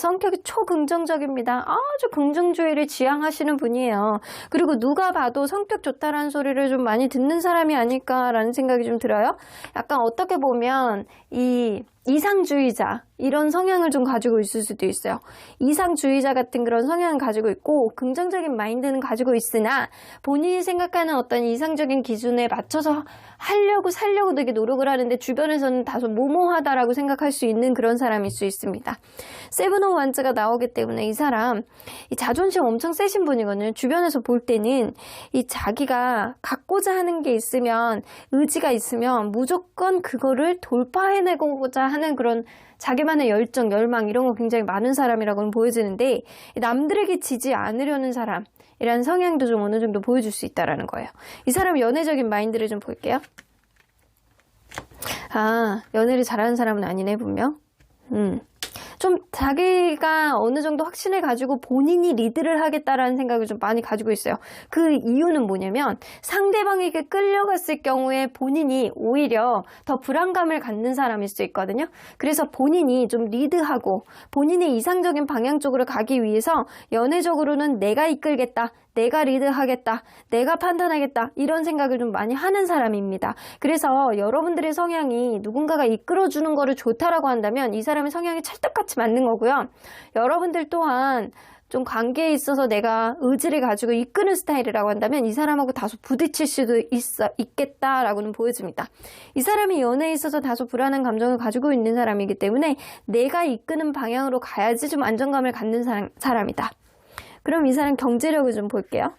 성격이 초긍정적입니다. 아주 긍정주의를 지향하시는 분이에요. 그리고 누가 봐도 성격 좋다라는 소리를 좀 많이 듣는 사람이 아닐까라는 생각이 좀 들어요. 약간 어떻게 보면 이상주의자 이런 성향을 좀 가지고 있을 수도 있어요. 이상주의자 같은 그런 성향을 가지고 있고 긍정적인 마인드는 가지고 있으나 본인이 생각하는 어떤 이상적인 기준에 맞춰서 살려고 되게 노력을 하는데 주변에서는 다소 모모하다라고 생각할 수 있는 그런 사람일 수 있습니다. 세븐 오브 완즈가 나오기 때문에 이 사람 이 자존심 엄청 세신 분이거든요. 주변에서 볼 때는 이 자기가 갖고자 하는 게 있으면, 의지가 있으면 무조건 그거를 돌파해내고자 하는 그런 자기만의 열정, 열망 이런 거 굉장히 많은 사람이라고는 보여지는데, 남들에게 지지 않으려는 사람이라는 성향도 좀 어느 정도 보여줄 수 있다라는 거예요. 이 사람 연애적인 마인드를 좀 볼게요. 연애를 잘하는 사람은 아니네 분명. 좀 자기가 어느 정도 확신을 가지고 본인이 리드를 하겠다라는 생각을 좀 많이 가지고 있어요. 그 이유는 뭐냐면 상대방에게 끌려갔을 경우에 본인이 오히려 더 불안감을 갖는 사람일 수 있거든요. 그래서 본인이 좀 리드하고 본인의 이상적인 방향 쪽으로 가기 위해서 연애적으로는 내가 이끌겠다, 내가 리드하겠다, 내가 판단하겠다 이런 생각을 좀 많이 하는 사람입니다. 그래서 여러분들의 성향이 누군가가 이끌어주는 거를 좋다라고 한다면 이 사람의 성향이 찰떡같이 맞는 거고요. 여러분들 또한 좀 관계에 있어서 내가 의지를 가지고 이끄는 스타일이라고 한다면 이 사람하고 다소 부딪힐 수도 있겠다라고는 보여집니다. 이 사람이 연애에 있어서 다소 불안한 감정을 가지고 있는 사람이기 때문에 내가 이끄는 방향으로 가야지 좀 안정감을 갖는 사람이다. 그럼 이 사람 경제력을 좀 볼게요.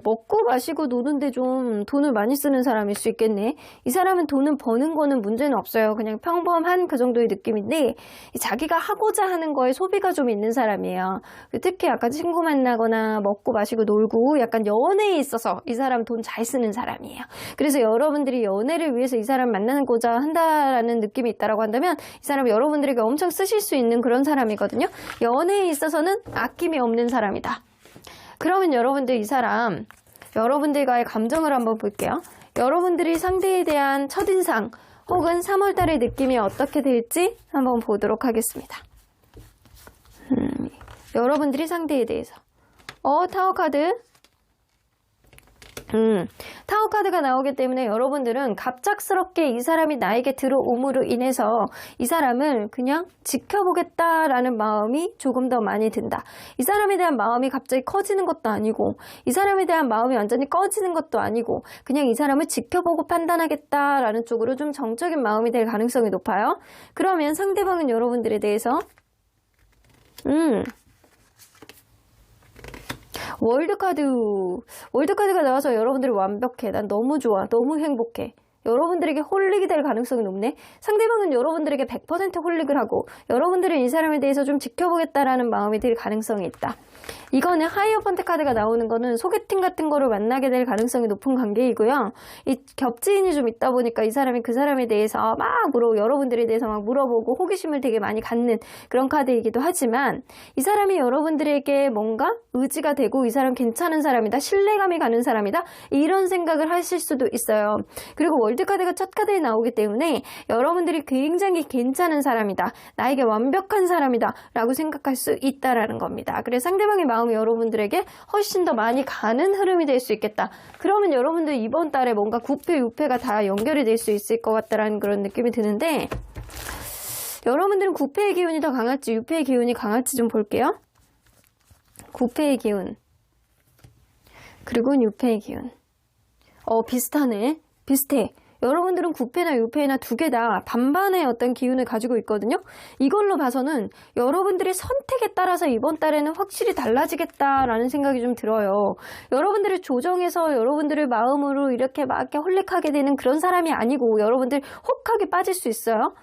먹고 마시고 노는데 좀 돈을 많이 쓰는 사람일 수 있겠네. 이 사람은 돈을 버는 거는 문제는 없어요. 그냥 평범한 그 정도의 느낌인데 자기가 하고자 하는 거에 소비가 좀 있는 사람이에요. 특히 약간 친구 만나거나 먹고 마시고 놀고 약간 연애에 있어서 이 사람 돈 잘 쓰는 사람이에요. 그래서 여러분들이 연애를 위해서 이 사람 만나고자 한다라는 느낌이 있다라고 한다면 이 사람은 여러분들에게 엄청 쓰실 수 있는 그런 사람이거든요. 연애에 있어서는 아낌이 없는 사람이다. 그러면 여러분들 이 사람, 여러분들과의 감정을 한번 볼게요. 여러분들이 상대에 대한 첫인상 혹은 3월달의 느낌이 어떻게 될지 한번 보도록 하겠습니다. 여러분들이 상대에 대해서. 타워 카드. 타워 카드가 나오기 때문에 여러분들은 갑작스럽게 이 사람이 나에게 들어옴으로 인해서 이 사람을 그냥 지켜보겠다라는 마음이 조금 더 많이 든다. 이 사람에 대한 마음이 갑자기 커지는 것도 아니고 이 사람에 대한 마음이 완전히 꺼지는 것도 아니고 그냥 이 사람을 지켜보고 판단하겠다라는 쪽으로 좀 정적인 마음이 될 가능성이 높아요. 그러면 상대방은 여러분들에 대해서 월드카드가 나와서 여러분들이 완벽해. 난 너무 좋아. 너무 행복해. 여러분들에게 홀릭이 될 가능성이 높네. 상대방은 여러분들에게 100% 홀릭을 하고 여러분들은 이 사람에 대해서 좀 지켜보겠다라는 마음이 들 가능성이 있다. 이거는 하이어펀트 카드가 나오는 거는 소개팅 같은 거를 만나게 될 가능성이 높은 관계이고요. 이 겹지인이 좀 있다 보니까 이 사람이 그 사람에 대해서 여러분들에 대해서 막 물어보고 호기심을 되게 많이 갖는 그런 카드이기도 하지만 이 사람이 여러분들에게 뭔가 의지가 되고 이 사람 괜찮은 사람이다, 신뢰감이 가는 사람이다 이런 생각을 하실 수도 있어요. 그리고 월드카드가 첫 카드에 나오기 때문에 여러분들이 굉장히 괜찮은 사람이다, 나에게 완벽한 사람이다 라고 생각할 수 있다라는 겁니다. 그래서 상대방의 마음을 마음이 여러분들에게 훨씬 더 많이 가는 흐름이 될 수 있겠다. 그러면 여러분들 이번 달에 뭔가 구패, 유패가 다 연결이 될 수 있을 것 같다라는 그런 느낌이 드는데, 여러분들은 구패의 기운이 더 강할지 유패의 기운이 강할지 좀 볼게요. 구패의 기운 그리고 유패의 기운. 비슷하네. 비슷해. 여러분들은 구패나 유패나 두 개 다 반반의 어떤 기운을 가지고 있거든요. 이걸로 봐서는 여러분들의 선택에 따라서 이번 달에는 확실히 달라지겠다라는 생각이 좀 들어요. 여러분들을 조정해서 여러분들의 마음으로 이렇게 막 이렇게 홀릭하게 되는 그런 사람이 아니고, 여러분들 혹하게 빠질 수 있어요.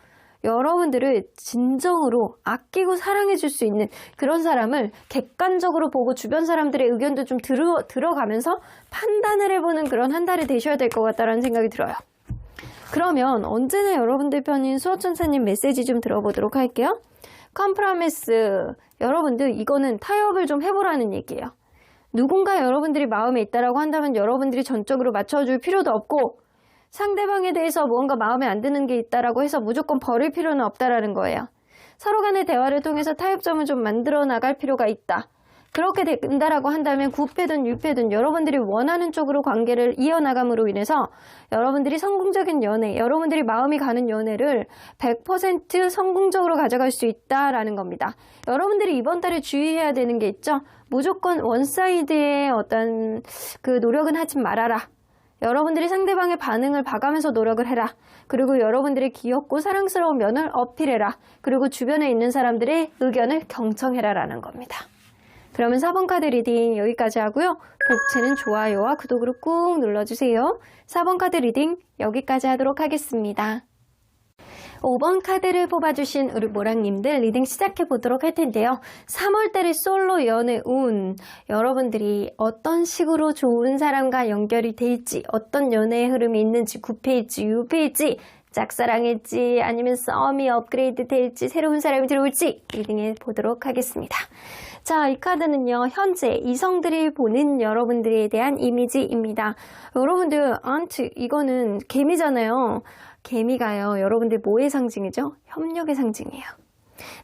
여러분들을 진정으로 아끼고 사랑해 줄 수 있는 그런 사람을 객관적으로 보고 주변 사람들의 의견도 좀 들어가면서 판단을 해보는 그런 한 달이 되셔야 될 것 같다는 생각이 들어요. 그러면 언제나 여러분들 편인 수호천사님 메시지 좀 들어보도록 할게요. 컴프라미스, 여러분들 이거는 타협을 좀 해보라는 얘기예요. 누군가 여러분들이 마음에 있다라고 한다면 여러분들이 전적으로 맞춰줄 필요도 없고, 상대방에 대해서 뭔가 마음에 안 드는 게 있다라고 해서 무조건 버릴 필요는 없다라는 거예요. 서로 간의 대화를 통해서 타협점을 좀 만들어 나갈 필요가 있다. 그렇게 된다라고 한다면 구패든 유패든 여러분들이 원하는 쪽으로 관계를 이어나감으로 인해서 여러분들이 성공적인 연애, 여러분들이 마음이 가는 연애를 100% 성공적으로 가져갈 수 있다라는 겁니다. 여러분들이 이번 달에 주의해야 되는 게 있죠. 무조건 원사이드의 어떤 그 노력은 하지 말아라. 여러분들이 상대방의 반응을 봐가면서 노력을 해라. 그리고 여러분들의 귀엽고 사랑스러운 면을 어필해라. 그리고 주변에 있는 사람들의 의견을 경청해라 라는 겁니다. 그러면 4번 카드 리딩 여기까지 하고요. 복채는 좋아요와 구독으로 꾹 눌러주세요. 4번 카드 리딩 여기까지 하도록 하겠습니다. 5번 카드를 뽑아주신 우리 모랑님들 리딩 시작해보도록 할 텐데요. 3월달의 솔로 연애 운, 여러분들이 어떤 식으로 좋은 사람과 연결이 될지, 어떤 연애의 흐름이 있는지, 구패일지 유패일지, 짝사랑일지 아니면 썸이 업그레이드 될지, 새로운 사람이 들어올지 리딩해 보도록 하겠습니다. 자, 이 카드는요, 현재 이성들이 보는 여러분들에 대한 이미지입니다. 여러분들, 이거는 개미잖아요. 개미가요, 여러분들 뭐의 상징이죠? 협력의 상징이에요.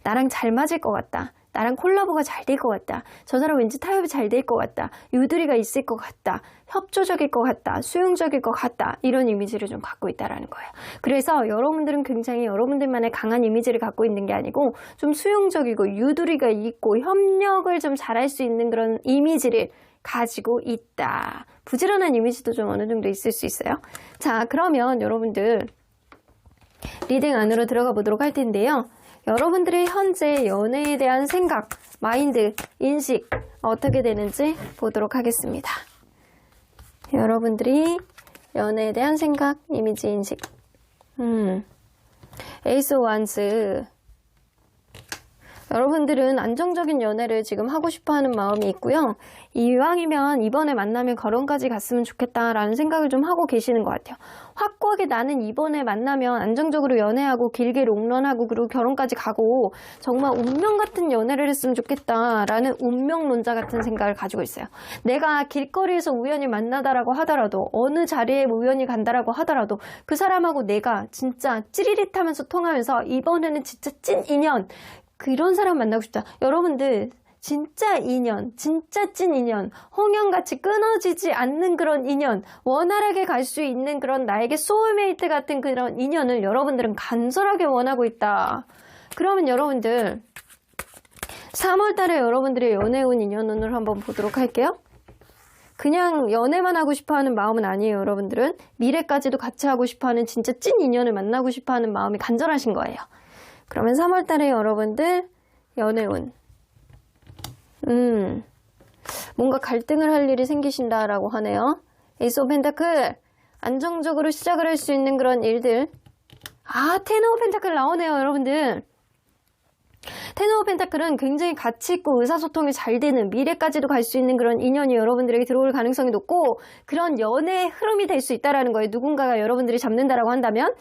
나랑 잘 맞을 것 같다. 나랑 콜라보가 잘 될 것 같다. 저 사람 왠지 타협이 잘 될 것 같다. 유두리가 있을 것 같다. 협조적일 것 같다. 수용적일 것 같다. 이런 이미지를 좀 갖고 있다라는 거예요. 그래서 여러분들은 굉장히 여러분들만의 강한 이미지를 갖고 있는 게 아니고 좀 수용적이고 유두리가 있고 협력을 좀 잘할 수 있는 그런 이미지를 가지고 있다. 부지런한 이미지도 좀 어느 정도 있을 수 있어요. 자, 그러면 여러분들 리딩 안으로 들어가 보도록 할 텐데요. 여러분들의 현재 연애에 대한 생각, 마인드, 인식 어떻게 되는지 보도록 하겠습니다. 여러분들이 연애에 대한 생각, 이미지, 인식. 에이스 오브 완즈. 여러분들은 안정적인 연애를 지금 하고 싶어하는 마음이 있고요. 이왕이면 이번에 만나면 결혼까지 갔으면 좋겠다라는 생각을 좀 하고 계시는 것 같아요. 확고하게 나는 이번에 만나면 안정적으로 연애하고 길게 롱런하고 그리고 결혼까지 가고 정말 운명 같은 연애를 했으면 좋겠다라는 운명론자 같은 생각을 가지고 있어요. 내가 길거리에서 우연히 만나다라고 하더라도, 어느 자리에 우연히 간다라고 하더라도 그 사람하고 내가 진짜 찌릿하면서 통하면서 이번에는 진짜 찐 인연, 그런 사람 만나고 싶다. 여러분들 진짜 인연, 진짜 찐 인연, 홍연같이 끊어지지 않는 그런 인연, 원활하게 갈 수 있는 그런 나에게 소울메이트 같은 그런 인연을 여러분들은 간절하게 원하고 있다. 그러면 여러분들 3월달에 여러분들의 연애운 인연운을 한번 보도록 할게요. 그냥 연애만 하고 싶어하는 마음은 아니에요. 여러분들은 미래까지도 같이 하고 싶어하는 진짜 찐 인연을 만나고 싶어하는 마음이 간절하신 거예요. 그러면 3월달에 여러분들 연애운, 뭔가 갈등을 할 일이 생기신다라고 하네요. 에이스 오브 펜타클, 안정적으로 시작을 할 수 있는 그런 일들. 텐 오브 펜타클 나오네요, 여러분들. 텐 오브 펜타클은 굉장히 가치 있고 의사소통이 잘 되는, 미래까지도 갈 수 있는 그런 인연이 여러분들에게 들어올 가능성이 높고, 그런 연애의 흐름이 될 수 있다라는 거예요. 누군가가 여러분들이 잡는다라고 한다면,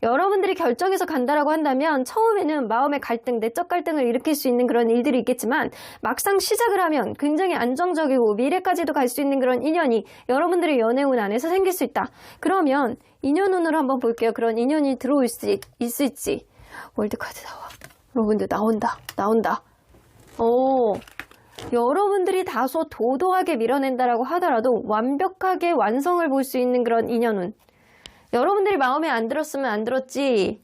여러분들이 결정해서 간다라고 한다면 처음에는 마음의 갈등, 내적 갈등을 일으킬 수 있는 그런 일들이 있겠지만 막상 시작을 하면 굉장히 안정적이고 미래까지도 갈 수 있는 그런 인연이 여러분들의 연애운 안에서 생길 수 있다. 그러면 인연운으로 한번 볼게요. 그런 인연이 들어올 수 있을지. 월드카드 나와. 여러분들 나온다. 여러분들이 다소 도도하게 밀어낸다라고 하더라도 완벽하게 완성을 볼 수 있는 그런 인연운. 여러분들이 마음에 안 들었으면 안 들었지,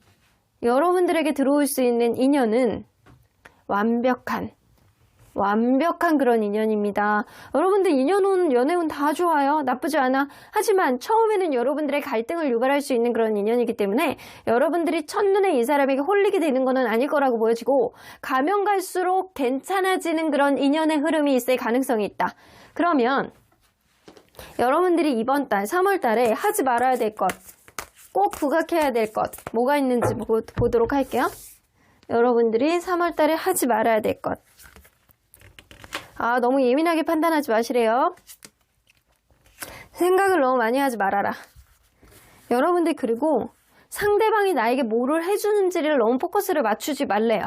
여러분들에게 들어올 수 있는 인연은 완벽한 그런 인연입니다. 여러분들 인연운, 연애운 다 좋아요. 나쁘지 않아. 하지만 처음에는 여러분들의 갈등을 유발할 수 있는 그런 인연이기 때문에 여러분들이 첫눈에 이 사람에게 홀리게 되는 것은 아닐 거라고 보여지고, 가면 갈수록 괜찮아지는 그런 인연의 흐름이 있을 가능성이 있다. 그러면 여러분들이 이번 달 3월 달에 하지 말아야 될 것, 꼭 부각해야 될 것 뭐가 있는지 보도록 할게요. 여러분들이 3월 달에 하지 말아야 될 것. 너무 예민하게 판단하지 마시래요. 생각을 너무 많이 하지 말아라. 여러분들, 그리고 상대방이 나에게 뭐를 해주는지를 너무 포커스를 맞추지 말래요.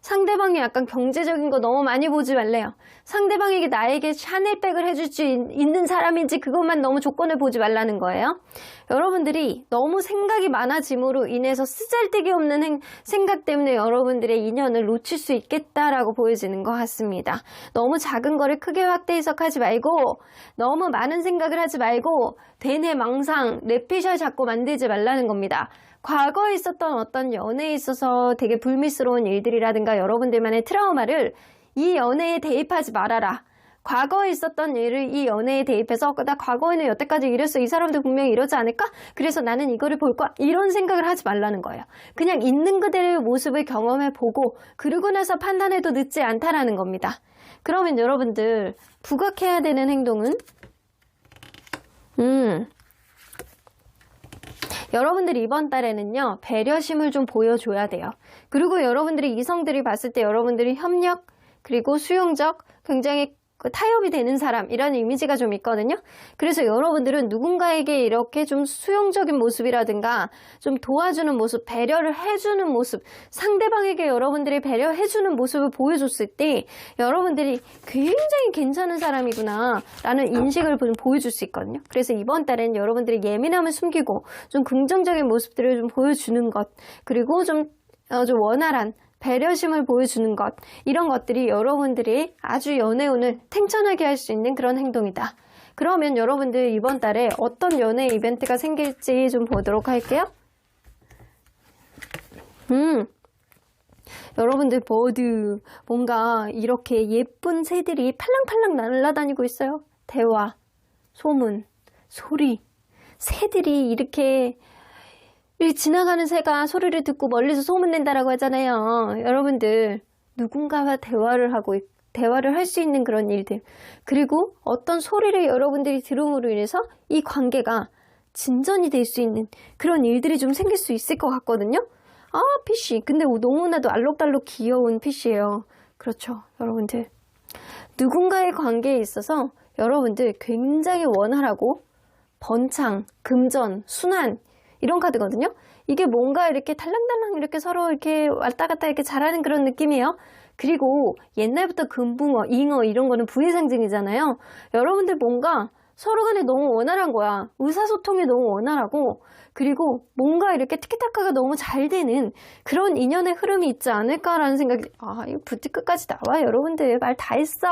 상대방이 약간 경제적인 거 너무 많이 보지 말래요. 상대방에게 나에게 샤넬백을 해줄 수 있는 사람인지 그것만 너무 조건을 보지 말라는 거예요. 여러분들이 너무 생각이 많아짐으로 인해서 쓰잘데기 없는 생각 때문에 여러분들의 인연을 놓칠 수 있겠다라고 보여지는 것 같습니다. 너무 작은 거를 크게 확대 해석하지 말고, 너무 많은 생각을 하지 말고, 대뇌망상, 뇌피셜 자꾸 만들지 말라는 겁니다. 과거에 있었던 어떤 연애에 있어서 되게 불미스러운 일들이라든가 여러분들만의 트라우마를 이 연애에 대입하지 말아라. 과거에 있었던 일을 이 연애에 대입해서 나 과거에는 여태까지 이랬어, 이 사람도 분명히 이러지 않을까? 그래서 나는 이거를 볼 거야, 이런 생각을 하지 말라는 거예요. 그냥 있는 그대로의 모습을 경험해보고 그러고 나서 판단해도 늦지 않다라는 겁니다. 그러면 여러분들 부각해야 되는 행동은 여러분들이 이번 달에는요, 배려심을 좀 보여줘야 돼요. 그리고 여러분들이 이성들이 봤을 때 여러분들이 협력, 그리고 수용적, 굉장히 타협이 되는 사람, 이런 이미지가 좀 있거든요. 그래서 여러분들은 누군가에게 이렇게 좀 수용적인 모습이라든가 좀 도와주는 모습, 배려를 해주는 모습, 상대방에게 여러분들이 배려해주는 모습을 보여줬을 때 여러분들이 굉장히 괜찮은 사람이구나 라는 인식을 보여줄 수 있거든요. 그래서 이번 달엔 여러분들이 예민함을 숨기고 좀 긍정적인 모습들을 좀 보여주는 것, 그리고 좀 원활한 배려심을 보여주는 것, 이런 것들이 여러분들이 아주 연애운을 탱천하게 할 수 있는 그런 행동이다. 그러면 여러분들 이번 달에 어떤 연애 이벤트가 생길지 좀 보도록 할게요. 여러분들 모두 뭔가 이렇게 예쁜 새들이 팔랑팔랑 날아다니고 있어요. 대화, 소문, 소리, 새들이 이렇게 지나가는 새가 소리를 듣고 멀리서 소문낸다라고 하잖아요. 여러분들, 누군가와 대화를 할 수 있는 그런 일들, 그리고 어떤 소리를 여러분들이 들음으로 인해서 이 관계가 진전이 될 수 있는 그런 일들이 좀 생길 수 있을 것 같거든요. 피쉬. 근데 너무나도 알록달록 귀여운 피쉬예요. 그렇죠, 여러분들. 누군가의 관계에 있어서 여러분들 굉장히 원활하고 번창, 금전, 순환, 이런 카드거든요. 이게 뭔가 이렇게 달랑달랑 이렇게 서로 이렇게 왔다 갔다 이렇게 잘하는 그런 느낌이에요. 그리고 옛날부터 금붕어, 잉어 이런 거는 부의 상징이잖아요. 여러분들 뭔가 서로 간에 너무 원활한 거야. 의사소통이 너무 원활하고, 그리고 뭔가 이렇게 티키타카가 너무 잘 되는 그런 인연의 흐름이 있지 않을까라는 생각이, 이거 부티 끝까지 나와. 여러분들 말 다 했어.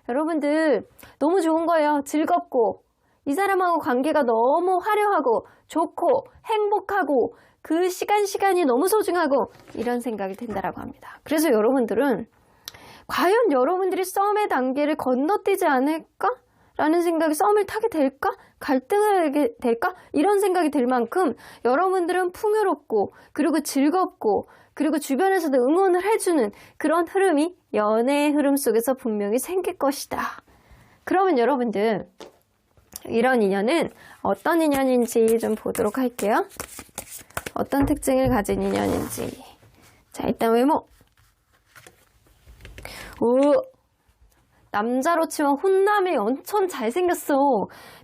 여러분들 너무 좋은 거예요. 즐겁고, 이 사람하고 관계가 너무 화려하고 좋고 행복하고 그 시간이 너무 소중하고 이런 생각이 든다라고 합니다. 그래서 여러분들은 과연 여러분들이 싸움의 단계를 건너뛰지 않을까? 라는 생각이, 싸움을 타게 될까? 갈등을 하게 될까? 이런 생각이 들 만큼 여러분들은 풍요롭고, 그리고 즐겁고, 그리고 주변에서도 응원을 해주는 그런 흐름이 연애의 흐름 속에서 분명히 생길 것이다. 그러면 여러분들, 이런 인연은 어떤 인연인지 좀 보도록 할게요. 어떤 특징을 가진 인연인지. 자, 일단 외모. 남자로 치면 훈남이 엄청 잘생겼어.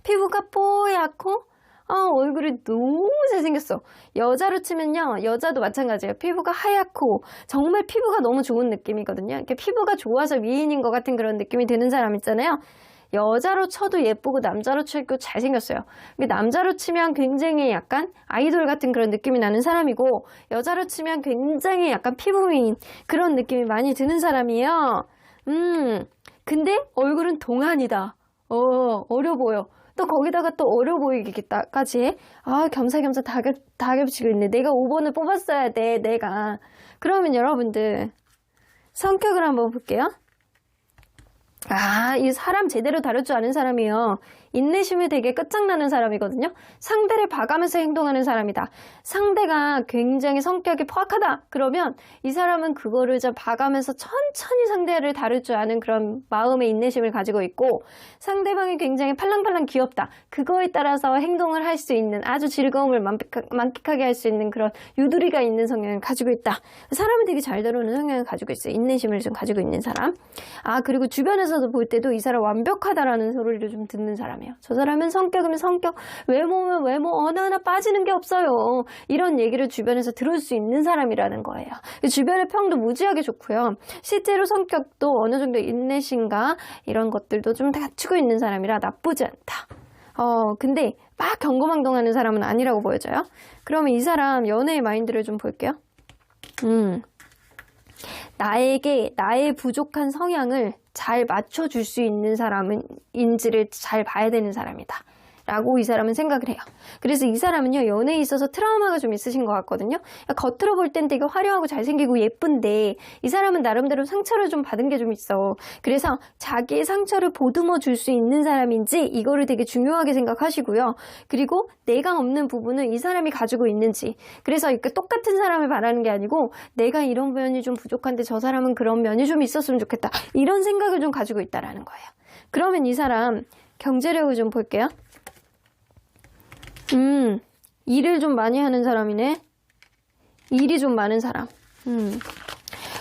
피부가 뽀얗고 얼굴이 너무 잘생겼어. 여자로 치면요, 여자도 마찬가지예요. 피부가 하얗고 정말 피부가 너무 좋은 느낌이거든요. 이렇게 피부가 좋아서 미인인 것 같은 그런 느낌이 드는 사람 있잖아요. 여자로 쳐도 예쁘고 남자로 쳐도 잘생겼어요. 남자로 치면 굉장히 약간 아이돌 같은 그런 느낌이 나는 사람이고, 여자로 치면 굉장히 약간 피부 미인 그런 느낌이 많이 드는 사람이에요. 근데 얼굴은 동안이다. 어려 보여. 또 거기다가 또 어려 보이기까지 해. 아, 겸사겸사 다 겹치고 있네. 내가 5번을 뽑았어야 돼, 내가. 그러면 여러분들, 성격을 한번 볼게요. 아, 이 사람 제대로 다룰 줄 아는 사람이요. 인내심이 되게 끝장나는 사람이거든요. 상대를 봐가면서 행동하는 사람이다. 상대가 굉장히 성격이 포악하다. 그러면 이 사람은 그거를 좀 봐가면서 천천히 상대를 다룰 줄 아는 그런 마음의 인내심을 가지고 있고, 상대방이 굉장히 팔랑팔랑 귀엽다. 그거에 따라서 행동을 할 수 있는, 아주 즐거움을 만끽하게 할 수 있는 그런 유두리가 있는 성향을 가지고 있다. 사람을 되게 잘 다루는 성향을 가지고 있어요. 인내심을 좀 가지고 있는 사람. 아, 그리고 주변에서도 볼 때도 이 사람 완벽하다라는 소리를 좀 듣는 사람이에요. 저 사람은 성격이면 성격, 외모면 외모, 어느 하나 빠지는 게 없어요. 이런 얘기를 주변에서 들을 수 있는 사람이라는 거예요. 주변의 평도 무지하게 좋고요. 실제로 성격도 어느 정도 인내심과 이런 것들도 좀 갖추고 있는 사람이라 나쁘지 않다. 근데 막 경거망동하는 사람은 아니라고 보여져요. 그러면 이 사람 연애의 마인드를 좀 볼게요. 나에게 나의 부족한 성향을 잘 맞춰줄 수 있는 사람인지를 잘 봐야 되는 사람이다. 라고 이 사람은 생각을 해요. 그래서 이 사람은요, 연애에 있어서 트라우마가 좀 있으신 것 같거든요. 겉으로 볼 땐 되게 화려하고 잘생기고 예쁜데 이 사람은 나름대로 상처를 좀 받은 게 좀 있어. 그래서 자기의 상처를 보듬어 줄 수 있는 사람인지 이거를 되게 중요하게 생각하시고요. 그리고 내가 없는 부분은 이 사람이 가지고 있는지. 그래서 이렇게 똑같은 사람을 바라는 게 아니고 내가 이런 면이 좀 부족한데 저 사람은 그런 면이 좀 있었으면 좋겠다. 이런 생각을 좀 가지고 있다라는 거예요. 그러면 이 사람 경제력을 좀 볼게요. 일을 좀 많이 하는 사람이네. 일이 좀 많은 사람.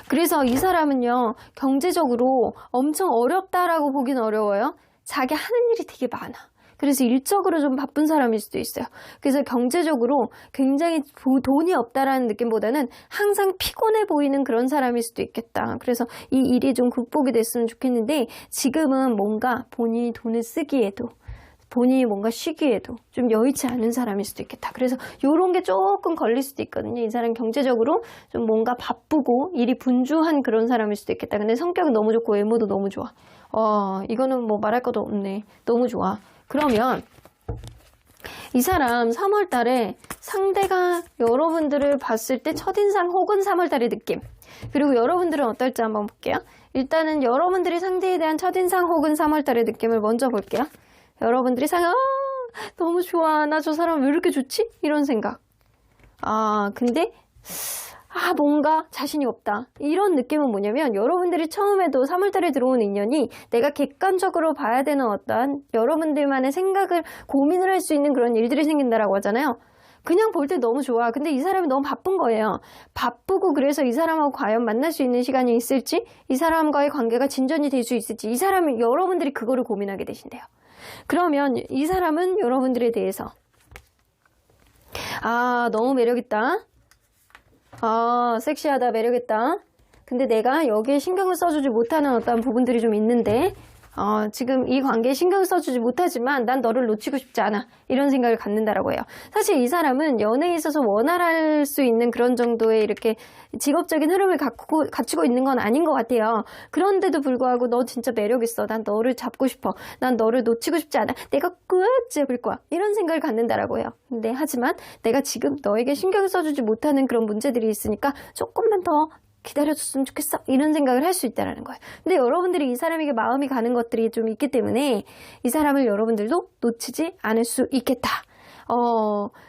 그래서 이 사람은요, 경제적으로 엄청 어렵다라고 보긴 어려워요. 자기 하는 일이 되게 많아. 그래서 일적으로 좀 바쁜 사람일 수도 있어요. 그래서 경제적으로 굉장히 돈이 없다라는 느낌보다는 항상 피곤해 보이는 그런 사람일 수도 있겠다. 그래서 이 일이 좀 극복이 됐으면 좋겠는데 지금은 뭔가 본인이 돈을 쓰기에도 본인이 뭔가 쉬기에도 좀 여의치 않은 사람일 수도 있겠다. 그래서 이런 게 조금 걸릴 수도 있거든요. 이 사람 경제적으로 좀 뭔가 바쁘고 일이 분주한 그런 사람일 수도 있겠다. 근데 성격은 너무 좋고 외모도 너무 좋아. 이거는 뭐 말할 것도 없네. 너무 좋아. 그러면 이 사람 3월 달에 상대가 여러분들을 봤을 때 첫인상 혹은 3월 달의 느낌. 그리고 여러분들은 어떨지 한번 볼게요. 일단은 여러분들이 상대에 대한 첫인상 혹은 3월 달의 느낌을 먼저 볼게요. 여러분들이 너무 좋아. 나 저 사람 왜 이렇게 좋지? 이런 생각. 근데 뭔가 자신이 없다. 이런 느낌은 뭐냐면 여러분들이 처음에도 3월달에 들어오는 인연이 내가 객관적으로 봐야 되는 어떠한 여러분들만의 생각을 고민을 할 수 있는 그런 일들이 생긴다라고 하잖아요. 그냥 볼 때 너무 좋아. 근데 이 사람이 너무 바쁜 거예요. 바쁘고 그래서 이 사람하고 과연 만날 수 있는 시간이 있을지, 이 사람과의 관계가 진전이 될 수 있을지, 이 사람은 여러분들이 그거를 고민하게 되신대요. 그러면 이 사람은 여러분들에 대해서 너무 매력있다. 섹시하다, 매력있다. 근데 내가 여기에 신경을 써주지 못하는 어떤 부분들이 좀 있는데 지금 이 관계에 신경을 써주지 못하지만 난 너를 놓치고 싶지 않아. 이런 생각을 갖는다라고 해요. 사실 이 사람은 연애에 있어서 원활할 수 있는 그런 정도의 이렇게 직업적인 흐름을 갖추고 있는 건 아닌 것 같아요. 그런데도 불구하고 너 진짜 매력있어. 난 너를 잡고 싶어. 난 너를 놓치고 싶지 않아. 내가 꾹 잡을 거야. 이런 생각을 갖는다라고 해요. 근데 하지만 내가 지금 너에게 신경을 써주지 못하는 그런 문제들이 있으니까 조금만 더 기다려줬으면 좋겠어. 이런 생각을 할 수 있다는 거예요. 근데 여러분들이 이 사람에게 마음이 가는 것들이 좀 있기 때문에 이 사람을 여러분들도 놓치지 않을 수 있겠다.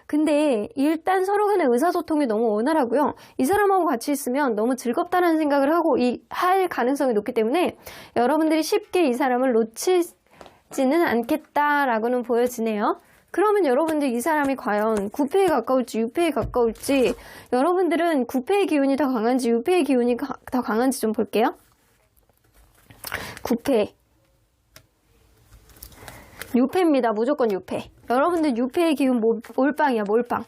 근데 일단 서로 간의 의사소통이 너무 원활하고요. 이 사람하고 같이 있으면 너무 즐겁다는 생각을 하고 할 가능성이 높기 때문에 여러분들이 쉽게 이 사람을 놓치지는 않겠다라고는 보여지네요. 그러면 여러분들 이 사람이 과연 9패에 가까울지 6패에 가까울지 여러분들은 9패의 기운이 더 강한지 6패의 기운이 더 강한지 좀 볼게요. 9패 6패입니다. 무조건 6패. 여러분들 6패의 기운 몰빵이야. 몰빵.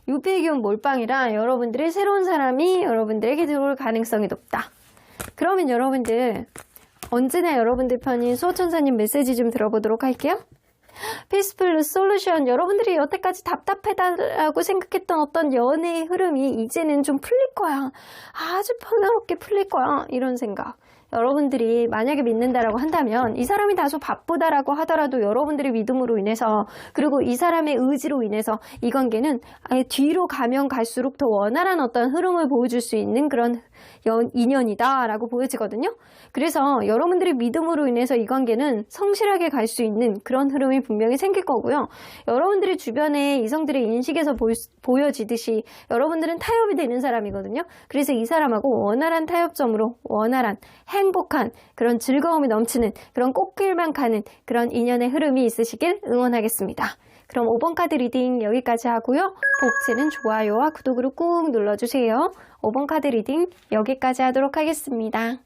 6패의 기운 몰빵이라 여러분들의 새로운 사람이 여러분들에게 들어올 가능성이 높다. 그러면 여러분들 언제나 여러분들 편인 수호천사님 메시지 좀 들어보도록 할게요. 피스풀 솔루션. 여러분들이 여태까지 답답하다고 생각했던 어떤 연애의 흐름이 이제는 좀 풀릴 거야. 아주 평화롭게 풀릴 거야. 이런 생각. 여러분들이 만약에 믿는다라고 한다면 이 사람이 다소 바쁘다라고 하더라도 여러분들의 믿음으로 인해서 그리고 이 사람의 의지로 인해서 이 관계는 아예 뒤로 가면 갈수록 더 원활한 어떤 흐름을 보여줄 수 있는 그런 인연이다라고 보여지거든요. 그래서 여러분들의 믿음으로 인해서 이 관계는 성실하게 갈 수 있는 그런 흐름이 분명히 생길 거고요. 여러분들의 주변에 이성들의 인식에서 보여지듯이 여러분들은 타협이 되는 사람이거든요. 그래서 이 사람하고 원활한 타협점으로 원활한 행복한 그런 즐거움이 넘치는 그런 꽃길만 가는 그런 인연의 흐름이 있으시길 응원하겠습니다. 그럼 5번 카드 리딩 여기까지 하고요. 복지는 좋아요와 구독으로 꾹 눌러주세요. 5번 카드 리딩 여기까지 하도록 하겠습니다.